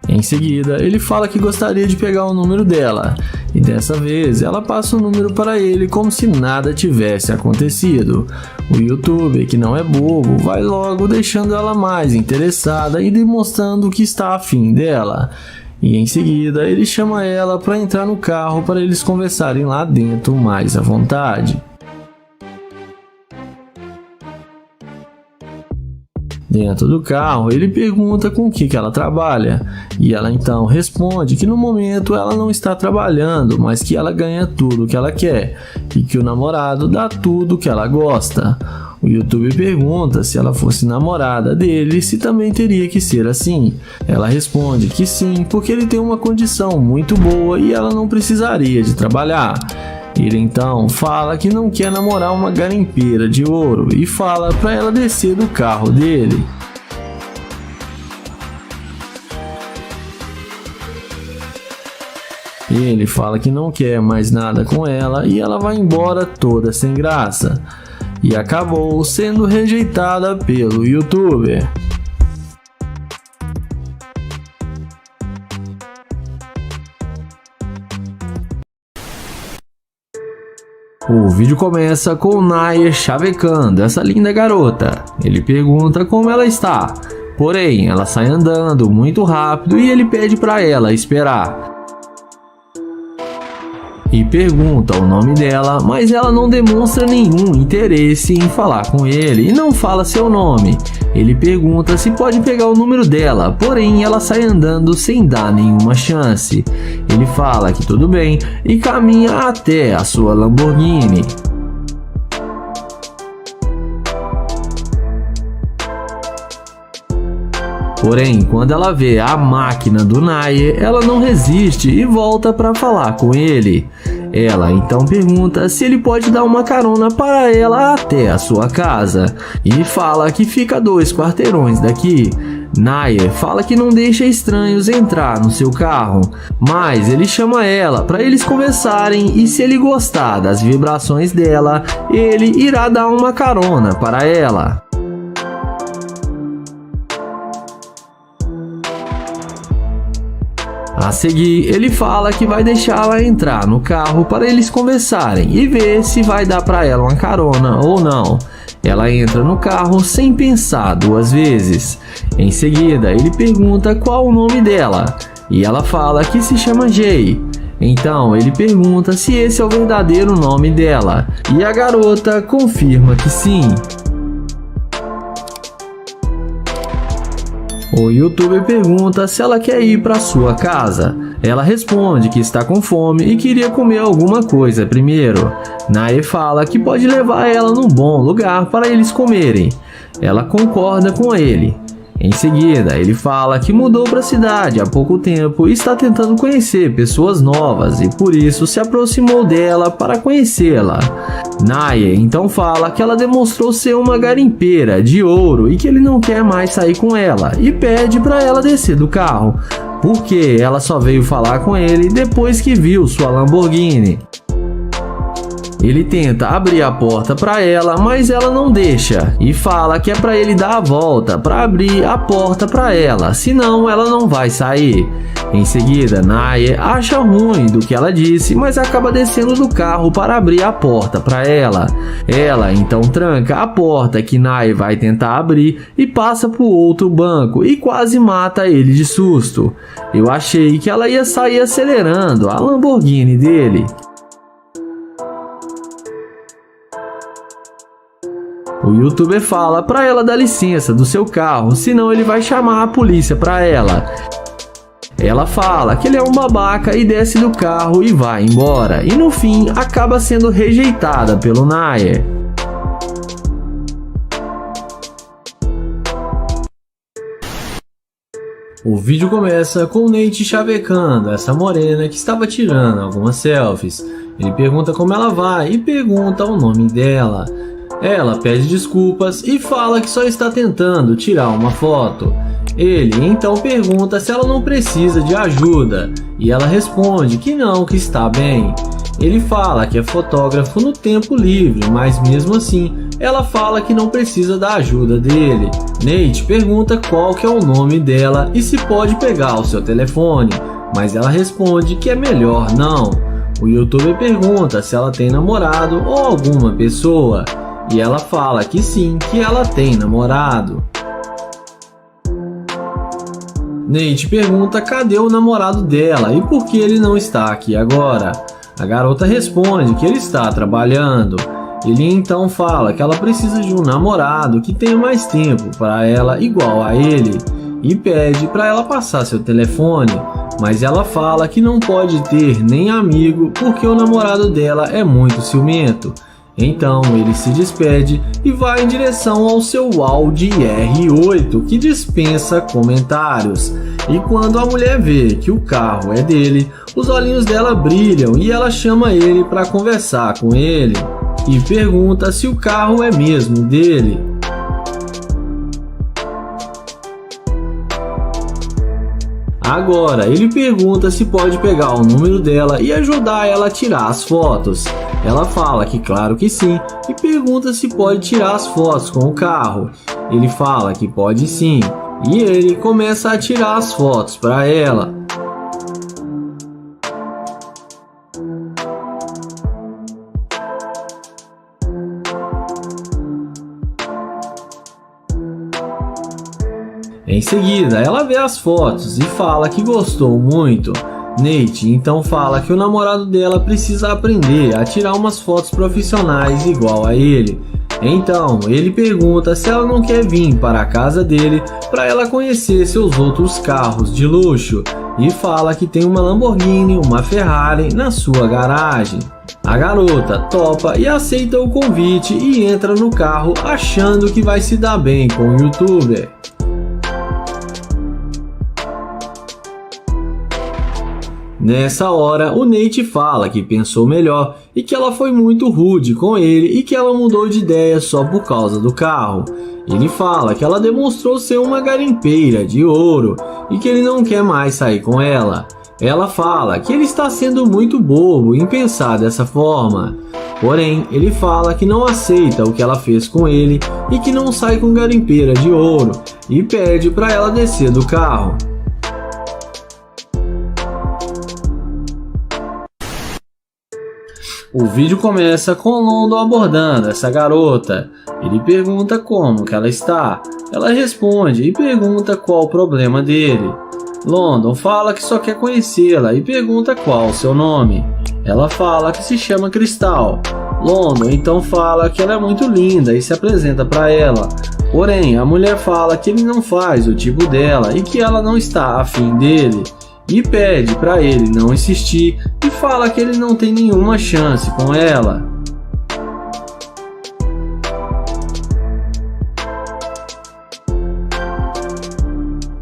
Em seguida, ele fala que gostaria de pegar o número dela. E dessa vez, ela passa o número para ele como se nada tivesse acontecido. O youtuber, que não é bobo, vai logo deixando ela mais interessada e demonstrando que está afim dela. E em seguida, ele chama ela para entrar no carro para eles conversarem lá dentro mais à vontade. Dentro do carro, ele pergunta com o que ela trabalha, e ela então responde que no momento ela não está trabalhando, mas que ela ganha tudo o que ela quer, e que o namorado dá tudo o que ela gosta. O youtuber pergunta se ela fosse namorada dele, se também teria que ser assim. Ela responde que sim, porque ele tem uma condição muito boa e ela não precisaria de trabalhar. Ele então fala que não quer namorar uma garimpeira de ouro e fala para ela descer do carro dele. Ele fala que não quer mais nada com ela e ela vai embora toda sem graça. E acabou sendo rejeitada pelo youtuber. O vídeo começa com o Nair chavecando essa linda garota. Ele pergunta como ela está, porém ela sai andando muito rápido e ele pede para ela esperar. E pergunta o nome dela, mas ela não demonstra nenhum interesse em falar com ele e não fala seu nome. Ele pergunta se pode pegar o número dela, porém ela sai andando sem dar nenhuma chance. Ele fala que tudo bem e caminha até a sua Lamborghini. Porém, quando ela vê a máquina do Nair, ela não resiste e volta para falar com ele. Ela então pergunta se ele pode dar uma carona para ela até a sua casa e fala que fica 2 quarteirões daqui. Nair fala que não deixa estranhos entrar no seu carro, mas ele chama ela para eles conversarem e se ele gostar das vibrações dela, ele irá dar uma carona para ela. A seguir, ele fala que vai deixá-la entrar no carro para eles conversarem e ver se vai dar para ela uma carona ou não. Ela entra no carro sem pensar 2 vezes. Em seguida, ele pergunta qual o nome dela. e ela fala que se chama Jay. Então ele pergunta se esse é o verdadeiro nome dela, e a garota confirma que sim. O youtuber pergunta se ela quer ir para sua casa. Ela responde que está com fome e queria comer alguma coisa primeiro. Nae fala que pode levar ela num bom lugar para eles comerem. Ela concorda com ele. Em seguida, ele fala que mudou para a cidade há pouco tempo e está tentando conhecer pessoas novas e por isso se aproximou dela para conhecê-la. Nae então fala que ela demonstrou ser uma garimpeira de ouro e que ele não quer mais sair com ela e pede para ela descer do carro, porque ela só veio falar com ele depois que viu sua Lamborghini. Ele tenta abrir a porta para ela, mas ela não deixa e fala que é para ele dar a volta para abrir a porta para ela, senão ela não vai sair. Em seguida, Nae acha ruim do que ela disse, mas acaba descendo do carro para abrir a porta para ela. Ela então tranca a porta que Nae vai tentar abrir e passa para o outro banco e quase mata ele de susto. Eu achei que ela ia sair acelerando a Lamborghini dele. O youtuber fala para ela dar licença do seu carro, senão ele vai chamar a polícia para ela. Ela fala que ele é um babaca e desce do carro e vai embora. E no fim acaba sendo rejeitada pelo Nae. O vídeo começa com o Nate chavecando essa morena que estava tirando algumas selfies. Ele pergunta como ela vai e pergunta o nome dela. Ela pede desculpas e fala que só está tentando tirar uma foto. Ele então pergunta se ela não precisa de ajuda e ela responde que não, que está bem. Ele fala que é fotógrafo no tempo livre, mas mesmo assim ela fala que não precisa da ajuda dele. Nate pergunta qual que é o nome dela e se pode pegar o seu telefone, mas ela responde que é melhor não. O youtuber pergunta se ela tem namorado ou alguma pessoa. E ela fala que sim, que ela tem namorado. Nate pergunta cadê o namorado dela e por que ele não está aqui agora. A garota responde que ele está trabalhando. Ele então fala que ela precisa de um namorado que tenha mais tempo para ela igual a ele e pede para ela passar seu telefone, mas ela fala que não pode ter nem amigo porque o namorado dela é muito ciumento. Então ele se despede e vai em direção ao seu Audi R8 que dispensa comentários. E quando a mulher vê que o carro é dele, os olhinhos dela brilham e ela chama ele para conversar com ele e pergunta se o carro é mesmo dele. Agora ele pergunta se pode pegar o número dela e ajudar ela a tirar as fotos. Ela fala que claro que sim e pergunta se pode tirar as fotos com o carro. Ele fala que pode sim e ele começa a tirar as fotos para ela. Em seguida, ela vê as fotos e fala que gostou muito. Nate então fala que o namorado dela precisa aprender a tirar umas fotos profissionais igual a ele. Então ele pergunta se ela não quer vir para a casa dele para ela conhecer seus outros carros de luxo e fala que tem uma Lamborghini, uma Ferrari na sua garagem. A garota topa e aceita o convite e entra no carro achando que vai se dar bem com o youtuber. Nessa hora, o Nate fala que pensou melhor e que ela foi muito rude com ele e que ela mudou de ideia só por causa do carro. Ele fala que ela demonstrou ser uma garimpeira de ouro e que ele não quer mais sair com ela. Ela fala que ele está sendo muito bobo em pensar dessa forma. Porém, ele fala que não aceita o que ela fez com ele e que não sai com garimpeira de ouro e pede para ela descer do carro. O vídeo começa com Londo abordando essa garota. Ele pergunta como que ela está. Ela responde e pergunta qual o problema dele. London fala que só quer conhecê-la e pergunta qual o seu nome. Ela fala que se chama Cristal. London então fala que ela é muito linda e se apresenta para ela. Porém, a mulher fala que ele não faz o tipo dela e que ela não está afim dele. E pede para ele não insistir e fala que ele não tem nenhuma chance com ela.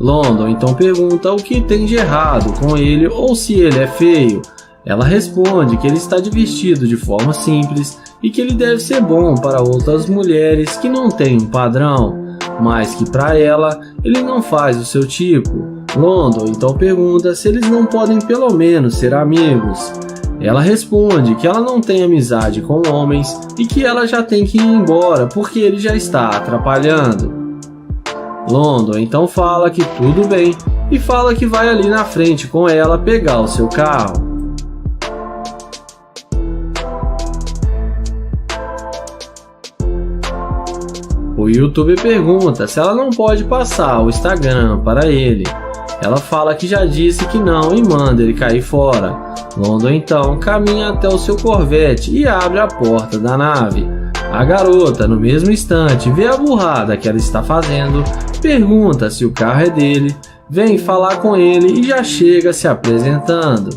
London então pergunta o que tem de errado com ele ou se ele é feio. Ela responde que ele está vestido de forma simples e que ele deve ser bom para outras mulheres que não têm um padrão, mas que para ela ele não faz o seu tipo. London então pergunta se eles não podem pelo menos ser amigos. Ela responde que ela não tem amizade com homens e que ela já tem que ir embora porque ele já está atrapalhando. London então fala que tudo bem e fala que vai ali na frente com ela pegar o seu carro. O YouTuber pergunta se ela não pode passar o Instagram para ele. Ela fala que já disse que não e manda ele cair fora. London então caminha até o seu Corvette e abre a porta da nave. A garota, no mesmo instante, vê a burrada que ela está fazendo, pergunta se o carro é dele, vem falar com ele e já chega se apresentando.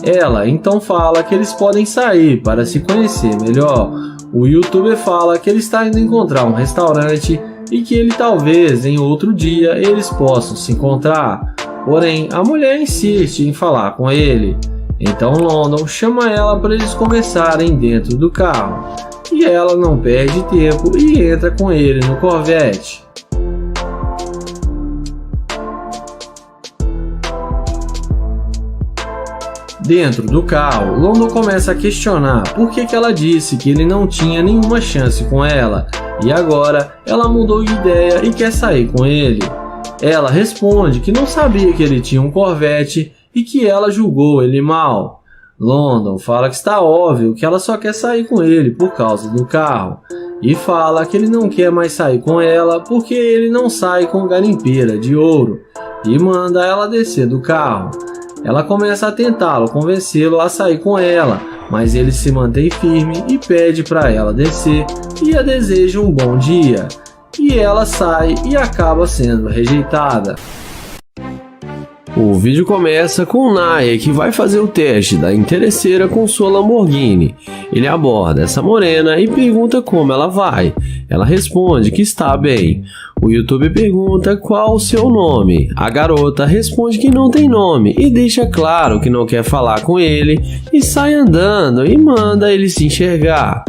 Ela então fala que eles podem sair para se conhecer melhor. O YouTuber fala que ele está indo encontrar um restaurante e que ele talvez em outro dia eles possam se encontrar. Porém, a mulher insiste em falar com ele. Então London chama ela para eles conversarem dentro do carro. E ela não perde tempo e entra com ele no Corvette. Dentro do carro, London começa a questionar por que ela disse que ele não tinha nenhuma chance com ela e agora ela mudou de ideia e quer sair com ele. Ela responde que não sabia que ele tinha um Corvette e que ela julgou ele mal. London fala que está óbvio que ela só quer sair com ele por causa do carro e fala que ele não quer mais sair com ela porque ele não sai com garimpeira de ouro e manda ela descer do carro. Ela começa a tentá-lo convencê-lo a sair com ela, mas ele se mantém firme e pede para ela descer e a deseja um bom dia. E ela sai e acaba sendo rejeitada. O vídeo começa com o Naya, que vai fazer o teste da interesseira com sua Lamborghini. Ele aborda essa morena e pergunta como ela vai. Ela responde que está bem. O YouTuber pergunta qual o seu nome. A garota responde que não tem nome e deixa claro que não quer falar com ele e sai andando e manda ele se enxergar.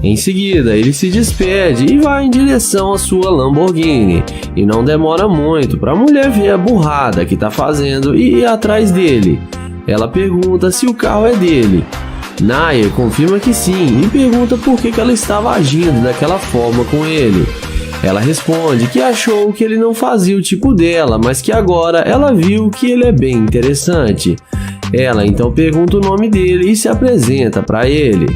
Em seguida, ele se despede e vai em direção à sua Lamborghini. E não demora muito para a mulher ver a burrada que está fazendo e ir atrás dele. Ela pergunta se o carro é dele. Naya confirma que sim e pergunta por que ela estava agindo daquela forma com ele. Ela responde que achou que ele não fazia o tipo dela, mas que agora ela viu que ele é bem interessante. Ela então pergunta o nome dele e se apresenta para ele.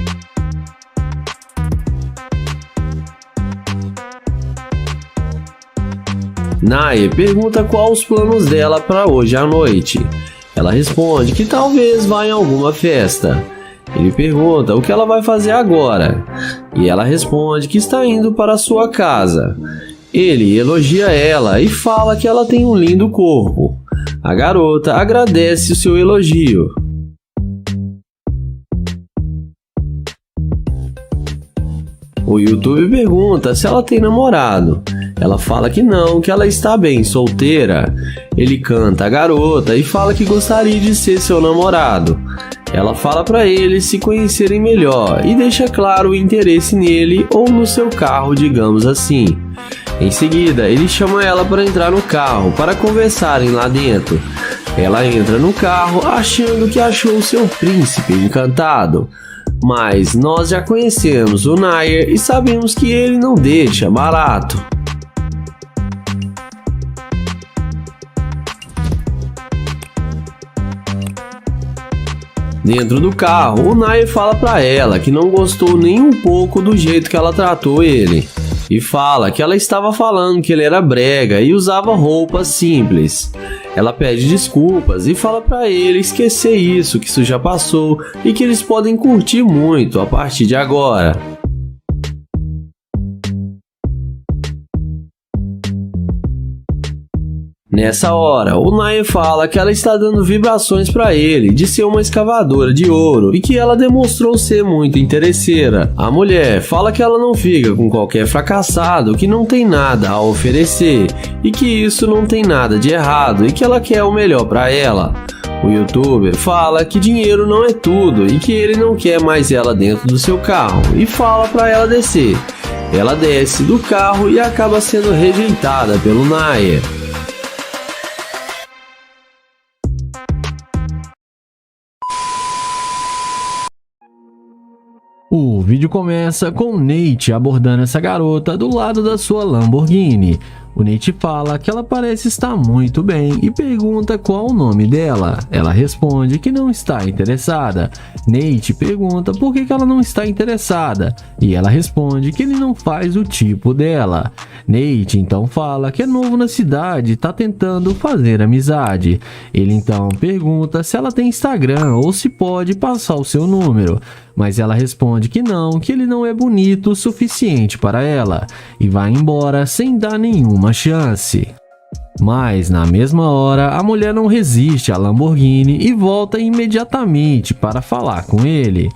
Naya pergunta quais os planos dela para hoje à noite. Ela responde que talvez vá em alguma festa. Ele pergunta o que ela vai fazer agora, e ela responde que está indo para sua casa. Ele elogia ela e fala que ela tem um lindo corpo. A garota agradece o seu elogio. O YouTube pergunta se ela tem namorado. Ela fala que não, que ela está bem solteira. Ele canta a garota e fala que gostaria de ser seu namorado. Ela fala para eles se conhecerem melhor e deixa claro o interesse nele ou no seu carro, digamos assim. Em seguida, ele chama ela para entrar no carro para conversarem lá dentro. Ela entra no carro achando que achou seu príncipe encantado. Mas nós já conhecemos o Nair e sabemos que ele não deixa barato. Dentro do carro, o Nair fala pra ela que não gostou nem um pouco do jeito que ela tratou ele. E fala que ela estava falando que ele era brega e usava roupas simples. Ela pede desculpas e fala pra ele esquecer isso, que isso já passou e que eles podem curtir muito a partir de agora. Nessa hora, o Nair fala que ela está dando vibrações para ele de ser uma escavadora de ouro e que ela demonstrou ser muito interesseira. A mulher fala que ela não fica com qualquer fracassado, que não tem nada a oferecer e que isso não tem nada de errado e que ela quer o melhor para ela. O youtuber fala que dinheiro não é tudo e que ele não quer mais ela dentro do seu carro e fala para ela descer. Ela desce do carro e acaba sendo rejeitada pelo Nair. O vídeo começa com o Nate abordando essa garota do lado da sua Lamborghini. O Nate fala que ela parece estar muito bem e pergunta qual o nome dela. Ela responde que não está interessada. Nate pergunta por que ela não está interessada e ela responde que ele não faz o tipo dela. Nate então fala que é novo na cidade e está tentando fazer amizade. Ele então pergunta se ela tem Instagram ou se pode passar o seu número, mas ela responde que não, que ele não é bonito o suficiente para ela e vai embora sem dar nenhuma chance. Mas na mesma hora a mulher não resiste à Lamborghini e volta imediatamente para falar com ele.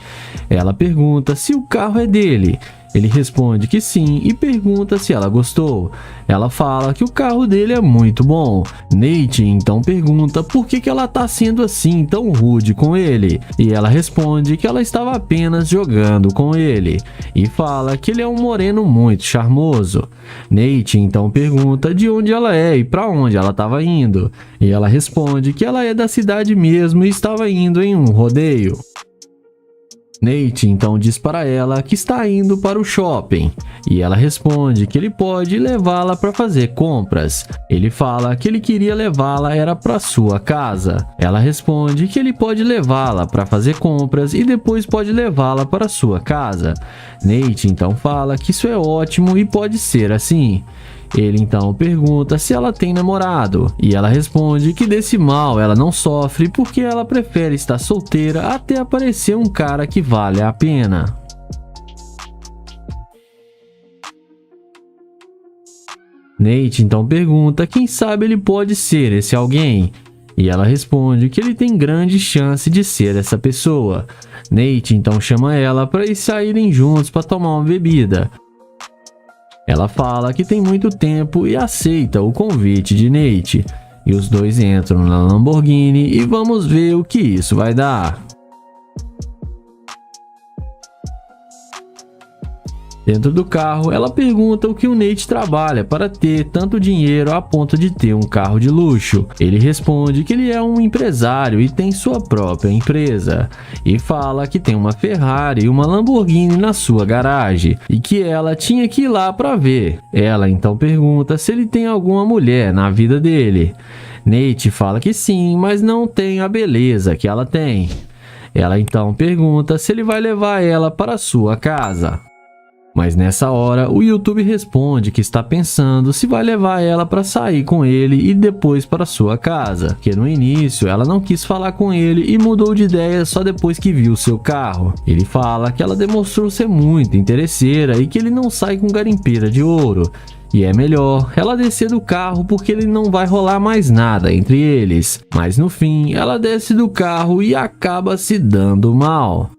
Ela pergunta se o carro é dele. Ele responde que sim e pergunta se ela gostou. Ela fala que o carro dele é muito bom. Nate então pergunta por que ela está sendo assim tão rude com ele. E ela responde que ela estava apenas jogando com ele. E fala que ele é um moreno muito charmoso. Nate então pergunta de onde ela é e para onde ela estava indo. E ela responde que ela é da cidade mesmo e estava indo em um rodeio. Nate então diz para ela que está indo para o shopping e ela responde que ele pode levá-la para fazer compras. Ele fala que ele queria levá-la era para sua casa. Ela responde que ele pode levá-la para fazer compras e depois pode levá-la para sua casa. Nate então fala que isso é ótimo e pode ser assim. Ele então pergunta se ela tem namorado e ela responde que desse mal ela não sofre porque ela prefere estar solteira até aparecer um cara que vale a pena. Nate então pergunta quem sabe ele pode ser esse alguém e ela responde que ele tem grande chance de ser essa pessoa. Nate então chama ela para eles saírem juntos para tomar uma bebida. Ela fala que tem muito tempo e aceita o convite de Nate. E os dois entram na Lamborghini e vamos ver o que isso vai dar. Dentro do carro, ela pergunta o que o Nate trabalha para ter tanto dinheiro a ponto de ter um carro de luxo. Ele responde que ele é um empresário e tem sua própria empresa. E fala que tem uma Ferrari e uma Lamborghini na sua garagem e que ela tinha que ir lá para ver. Ela então pergunta se ele tem alguma mulher na vida dele. Nate fala que sim, mas não tem a beleza que ela tem. Ela então pergunta se ele vai levar ela para sua casa. Mas nessa hora, o YouTube responde que está pensando se vai levar ela para sair com ele e depois para sua casa, que no início ela não quis falar com ele e mudou de ideia só depois que viu seu carro. Ele fala que ela demonstrou ser muito interesseira e que ele não sai com garimpeira de ouro. E é melhor ela descer do carro porque ele não vai rolar mais nada entre eles. Mas no fim, ela desce do carro e acaba se dando mal.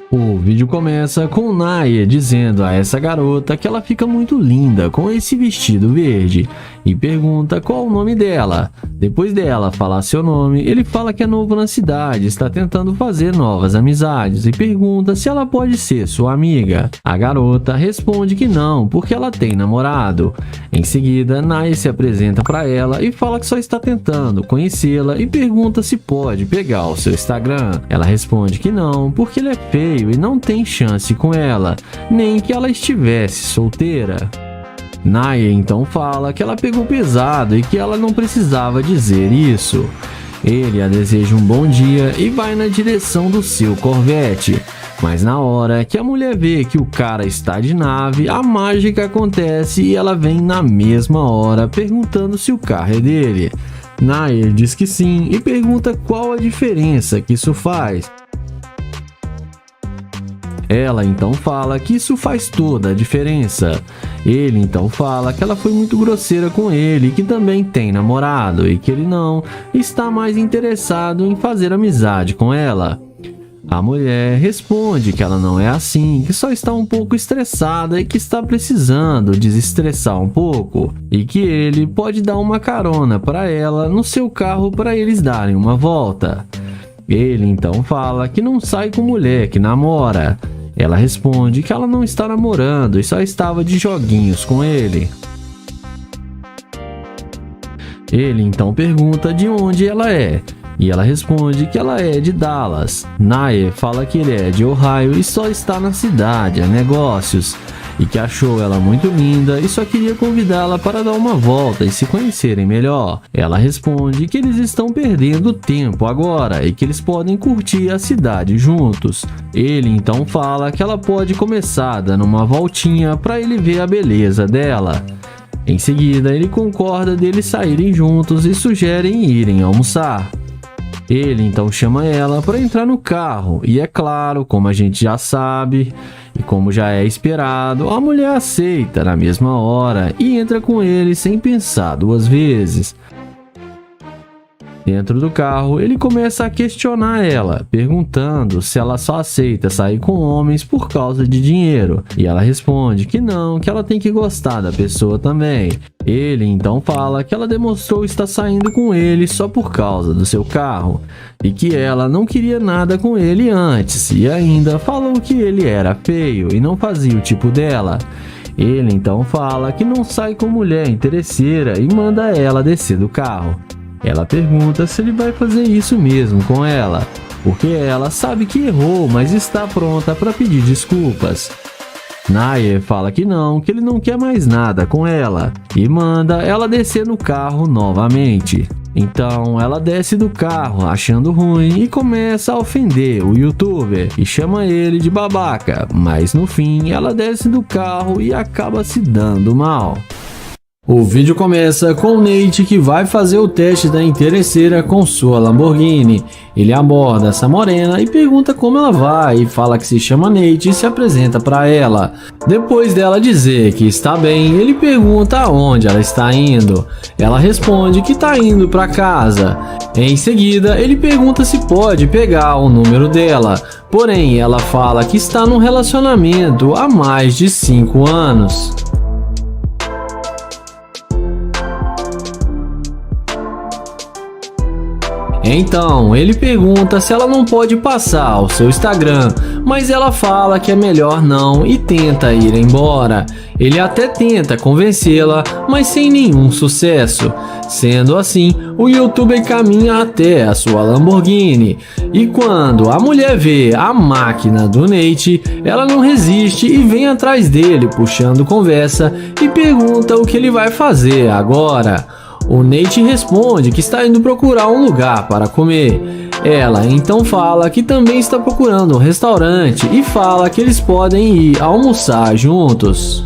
O vídeo começa com Nair dizendo a essa garota que ela fica muito linda com esse vestido verde e pergunta qual o nome dela. Depois dela falar seu nome, ele fala que é novo na cidade, está tentando fazer novas amizades e pergunta se ela pode ser sua amiga. A garota responde que não, porque ela tem namorado. Em seguida, Nair se apresenta para ela e fala que só está tentando conhecê-la e pergunta se pode pegar o seu Instagram. Ela responde que não, porque ele é feio e não tem chance com ela, nem que ela estivesse solteira. Nair então fala que ela pegou pesado e que ela não precisava dizer isso. Ele a deseja um bom dia e vai na direção do seu Corvette. Mas na hora que a mulher vê que o cara está de nave, a mágica acontece e ela vem na mesma hora perguntando se o carro é dele. Nair diz que sim e pergunta qual a diferença que isso faz. Ela então fala que isso faz toda a diferença. Ele então fala que ela foi muito grosseira com ele, que também tem namorado e que ele não está mais interessado em fazer amizade com ela. A mulher responde que ela não é assim, que só está um pouco estressada e que está precisando desestressar um pouco, e que ele pode dar uma carona para ela no seu carro para eles darem uma volta. Ele então fala que não sai com mulher que namora. Ela responde que ela não está namorando e só estava de joguinhos com ele. Ele então pergunta de onde ela é. E ela responde que ela é de Dallas. Nair fala que ele é de Ohio e só está na cidade a negócios, e que achou ela muito linda e só queria convidá-la para dar uma volta e se conhecerem melhor. Ela responde que eles estão perdendo tempo agora e que eles podem curtir a cidade juntos. Ele então fala que ela pode começar dando uma voltinha para ele ver a beleza dela. Em seguida, ele concorda deles saírem juntos e sugerem irem almoçar. Ele então chama ela para entrar no carro e é claro, como a gente já sabe e como já é esperado, a mulher aceita na mesma hora e entra com ele sem pensar duas vezes. Dentro do carro, ele começa a questionar ela, perguntando se ela só aceita sair com homens por causa de dinheiro. E ela responde que não, que ela tem que gostar da pessoa também. Ele então fala que ela demonstrou estar saindo com ele só por causa do seu carro e que ela não queria nada com ele antes, e ainda falou que ele era feio e não fazia o tipo dela. Ele então fala que não sai com mulher interesseira e manda ela descer do carro. Ela pergunta se ele vai fazer isso mesmo com ela, porque ela sabe que errou, mas está pronta para pedir desculpas. Nair fala que ele não quer mais nada com ela e manda ela descer no carro novamente. Então ela desce do carro achando ruim e começa a ofender o youtuber e chama ele de babaca, mas no fim ela desce do carro e acaba se dando mal. O vídeo começa com o Nate, que vai fazer o teste da interesseira com sua Lamborghini. Ele aborda essa morena e pergunta como ela vai, e fala que se chama Nate e se apresenta para ela. Depois dela dizer que está bem, ele pergunta aonde ela está indo. Ela responde que está indo para casa. Em seguida, ele pergunta se pode pegar o número dela, porém ela fala que está num relacionamento há mais de 5 anos. Então, ele pergunta se ela não pode passar o seu Instagram, mas ela fala que é melhor não e tenta ir embora. Ele até tenta convencê-la, mas sem nenhum sucesso. Sendo assim, o youtuber caminha até a sua Lamborghini. E quando a mulher vê a máquina do Nate, ela não resiste e vem atrás dele, puxando conversa e pergunta o que ele vai fazer agora. O Nate responde que está indo procurar um lugar para comer. Ela então fala que também está procurando um restaurante e fala que eles podem ir almoçar juntos.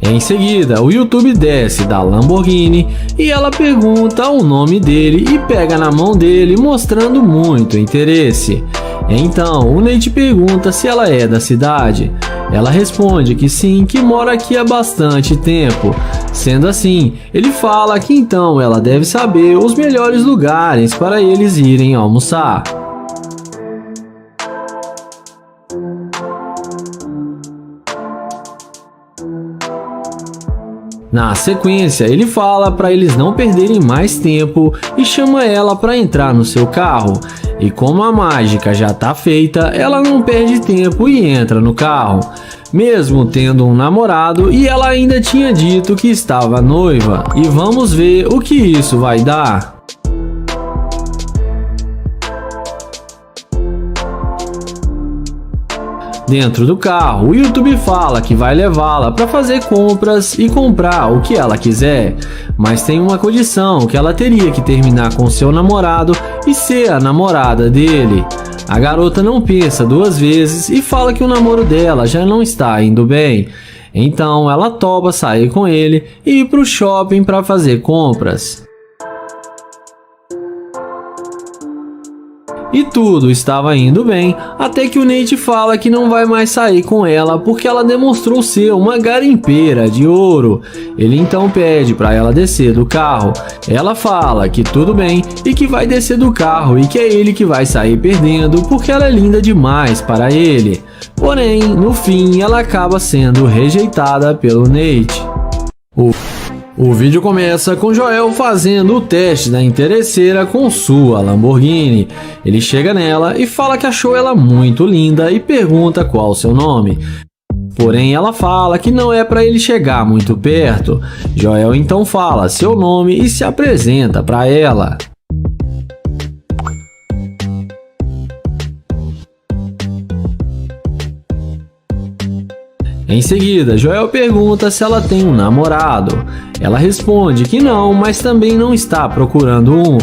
Em seguida, o YouTube desce da Lamborghini e ela pergunta o nome dele e pega na mão dele, mostrando muito interesse. Então, o Nate pergunta se ela é da cidade. Ela responde que sim, que mora aqui há bastante tempo. Sendo assim, ele fala que então ela deve saber os melhores lugares para eles irem almoçar. Na sequência, ele fala para eles não perderem mais tempo e chama ela para entrar no seu carro. E como a mágica já está feita, ela não perde tempo e entra no carro, mesmo tendo um namorado, e ela ainda tinha dito que estava noiva. E vamos ver o que isso vai dar. Dentro do carro, o YouTube fala que vai levá-la para fazer compras e comprar o que ela quiser, mas tem uma condição, que ela teria que terminar com seu namorado e ser a namorada dele. A garota não pensa duas vezes e fala que o namoro dela já não está indo bem. Então ela topa sair com ele e ir para o shopping para fazer compras. E tudo estava indo bem, até que o Nate fala que não vai mais sair com ela porque ela demonstrou ser uma garimpeira de ouro. Ele então pede para ela descer do carro. Ela fala que tudo bem e que vai descer do carro e que é ele que vai sair perdendo porque ela é linda demais para ele. Porém, no fim, ela acaba sendo rejeitada pelo Nate. O vídeo começa com Joel fazendo o teste da interesseira com sua Lamborghini. Ele chega nela e fala que achou ela muito linda e pergunta qual o seu nome. Porém, ela fala que não é para ele chegar muito perto. Joel então fala seu nome e se apresenta para ela. Em seguida, Joel pergunta se ela tem um namorado. Ela responde que não, mas também não está procurando um.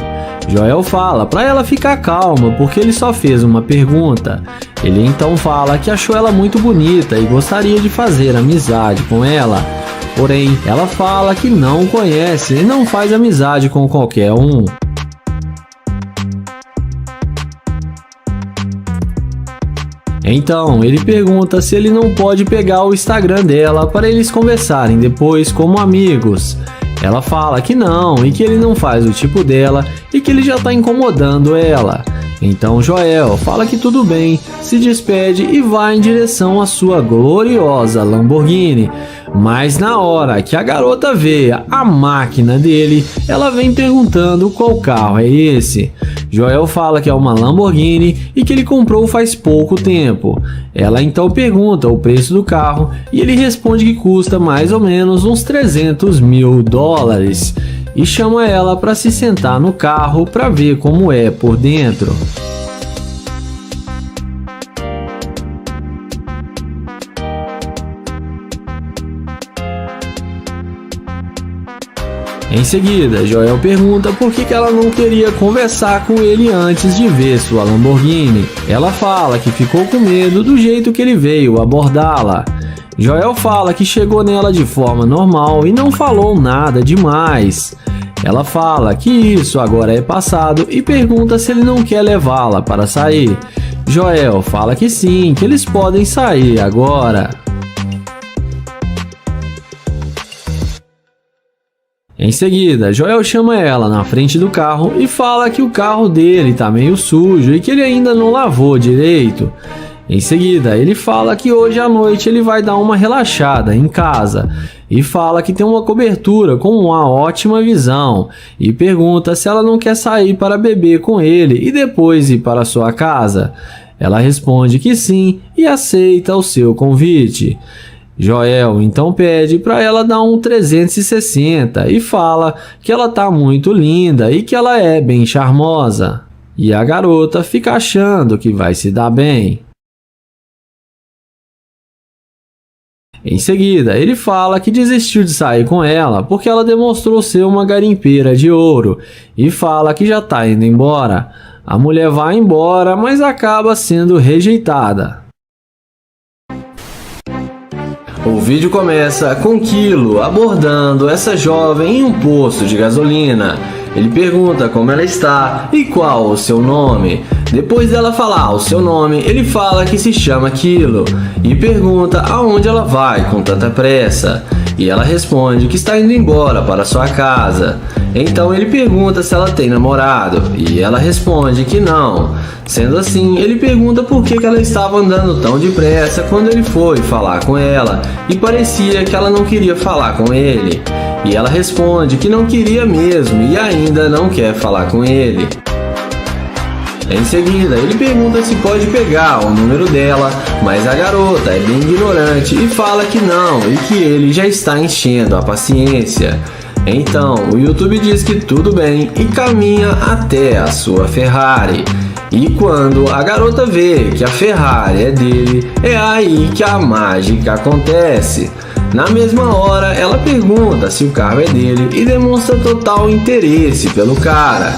Joel fala para ela ficar calma porque ele só fez uma pergunta. Ele então fala que achou ela muito bonita e gostaria de fazer amizade com ela. Porém, ela fala que não conhece e não faz amizade com qualquer um. Então, ele pergunta se ele não pode pegar o Instagram dela para eles conversarem depois como amigos. Ela fala que não e que ele não faz o tipo dela e que ele já está incomodando ela. Então Joel fala que tudo bem, se despede e vai em direção à sua gloriosa Lamborghini. Mas na hora que a garota vê a máquina dele, ela vem perguntando qual carro é esse. Joel fala que é uma Lamborghini e que ele comprou faz pouco tempo. Ela então pergunta o preço do carro e ele responde que custa mais ou menos uns $300 mil e chama ela para se sentar no carro para ver como é por dentro. Em seguida, Joel pergunta por que ela não queria conversar com ele antes de ver sua Lamborghini. Ela fala que ficou com medo do jeito que ele veio abordá-la. Joel fala que chegou nela de forma normal e não falou nada demais. Ela fala que isso agora é passado e pergunta se ele não quer levá-la para sair. Joel fala que sim, que eles podem sair agora. Em seguida, Joel chama ela na frente do carro e fala que o carro dele tá meio sujo e que ele ainda não lavou direito. Em seguida, ele fala que hoje à noite ele vai dar uma relaxada em casa e fala que tem uma cobertura com uma ótima visão e pergunta se ela não quer sair para beber com ele e depois ir para sua casa. Ela responde que sim e aceita o seu convite. Joel então pede para ela dar um 360 e fala que ela tá muito linda e que ela é bem charmosa. E a garota fica achando que vai se dar bem. Em seguida, ele fala que desistiu de sair com ela porque ela demonstrou ser uma garimpeira de ouro e fala que já está indo embora. A mulher vai embora, mas acaba sendo rejeitada. O vídeo começa com Kilo abordando essa jovem em um posto de gasolina. Ele pergunta como ela está e qual o seu nome. Depois dela falar o seu nome, ele fala que se chama Kilo e pergunta aonde ela vai com tanta pressa. E ela responde que está indo embora para sua casa. Então ele pergunta se ela tem namorado e ela responde que não. Sendo assim, ele pergunta por que ela estava andando tão depressa quando ele foi falar com ela e parecia que ela não queria falar com ele. E ela responde que não queria mesmo e ainda não quer falar com ele. Em seguida, ele pergunta se pode pegar o número dela, mas a garota é bem ignorante e fala que não e que ele já está enchendo a paciência. Então, o YouTube diz que tudo bem e caminha até a sua Ferrari. E quando a garota vê que a Ferrari é dele, é aí que a mágica acontece. Na mesma hora, ela pergunta se o carro é dele e demonstra total interesse pelo cara.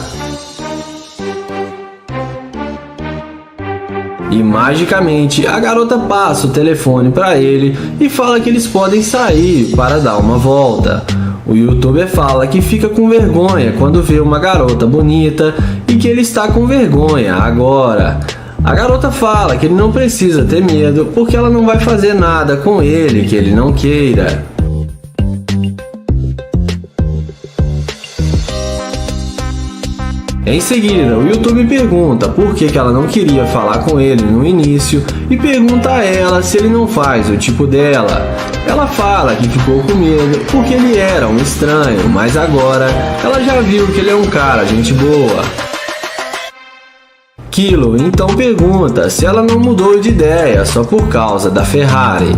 E magicamente, a garota passa o telefone para ele e fala que eles podem sair para dar uma volta. O youtuber fala que fica com vergonha quando vê uma garota bonita e que ele está com vergonha agora. A garota fala que ele não precisa ter medo porque ela não vai fazer nada com ele que ele não queira. Em seguida, o YouTube pergunta por que ela não queria falar com ele no início e pergunta a ela se ele não faz o tipo dela. Ela fala que ficou com medo porque ele era um estranho, mas agora ela já viu que ele é um cara gente boa. Kilo então pergunta se ela não mudou de ideia só por causa da Ferrari.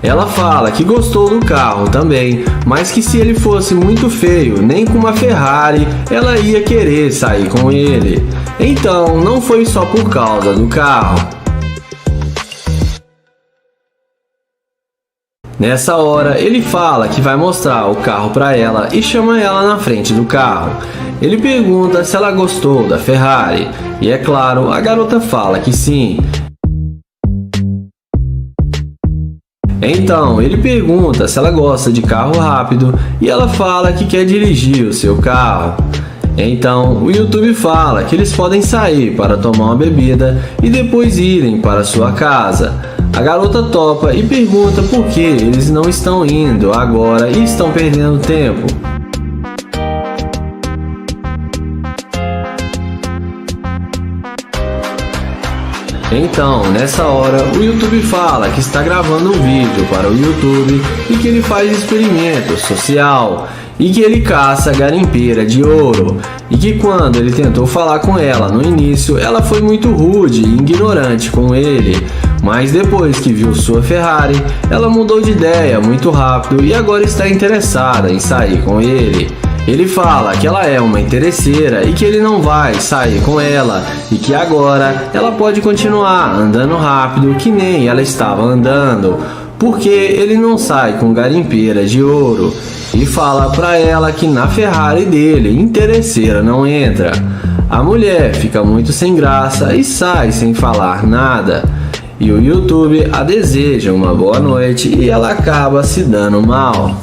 Ela fala que gostou do carro também, mas que se ele fosse muito feio, nem com uma Ferrari, ela ia querer sair com ele. Então, não foi só por causa do carro. Nessa hora, ele fala que vai mostrar o carro para ela e chama ela na frente do carro. Ele pergunta se ela gostou da Ferrari, e é claro, a garota fala que sim. Então, ele pergunta se ela gosta de carro rápido e ela fala que quer dirigir o seu carro. Então, o YouTube fala que eles podem sair para tomar uma bebida e depois irem para sua casa. A garota topa e pergunta por que eles não estão indo agora e estão perdendo tempo. Então, nessa hora, o YouTube fala que está gravando um vídeo para o YouTube e que ele faz experimento social e que ele caça garimpeira de ouro e que quando ele tentou falar com ela no início, ela foi muito rude e ignorante com ele, mas depois que viu sua Ferrari, ela mudou de ideia muito rápido e agora está interessada em sair com ele. Ele fala que ela é uma interesseira e que ele não vai sair com ela e que agora ela pode continuar andando rápido que nem ela estava andando, porque ele não sai com garimpeira de ouro, e fala pra ela que na Ferrari dele interesseira não entra. A mulher fica muito sem graça e sai sem falar nada, e o YouTube a deseja uma boa noite e ela acaba se dando mal.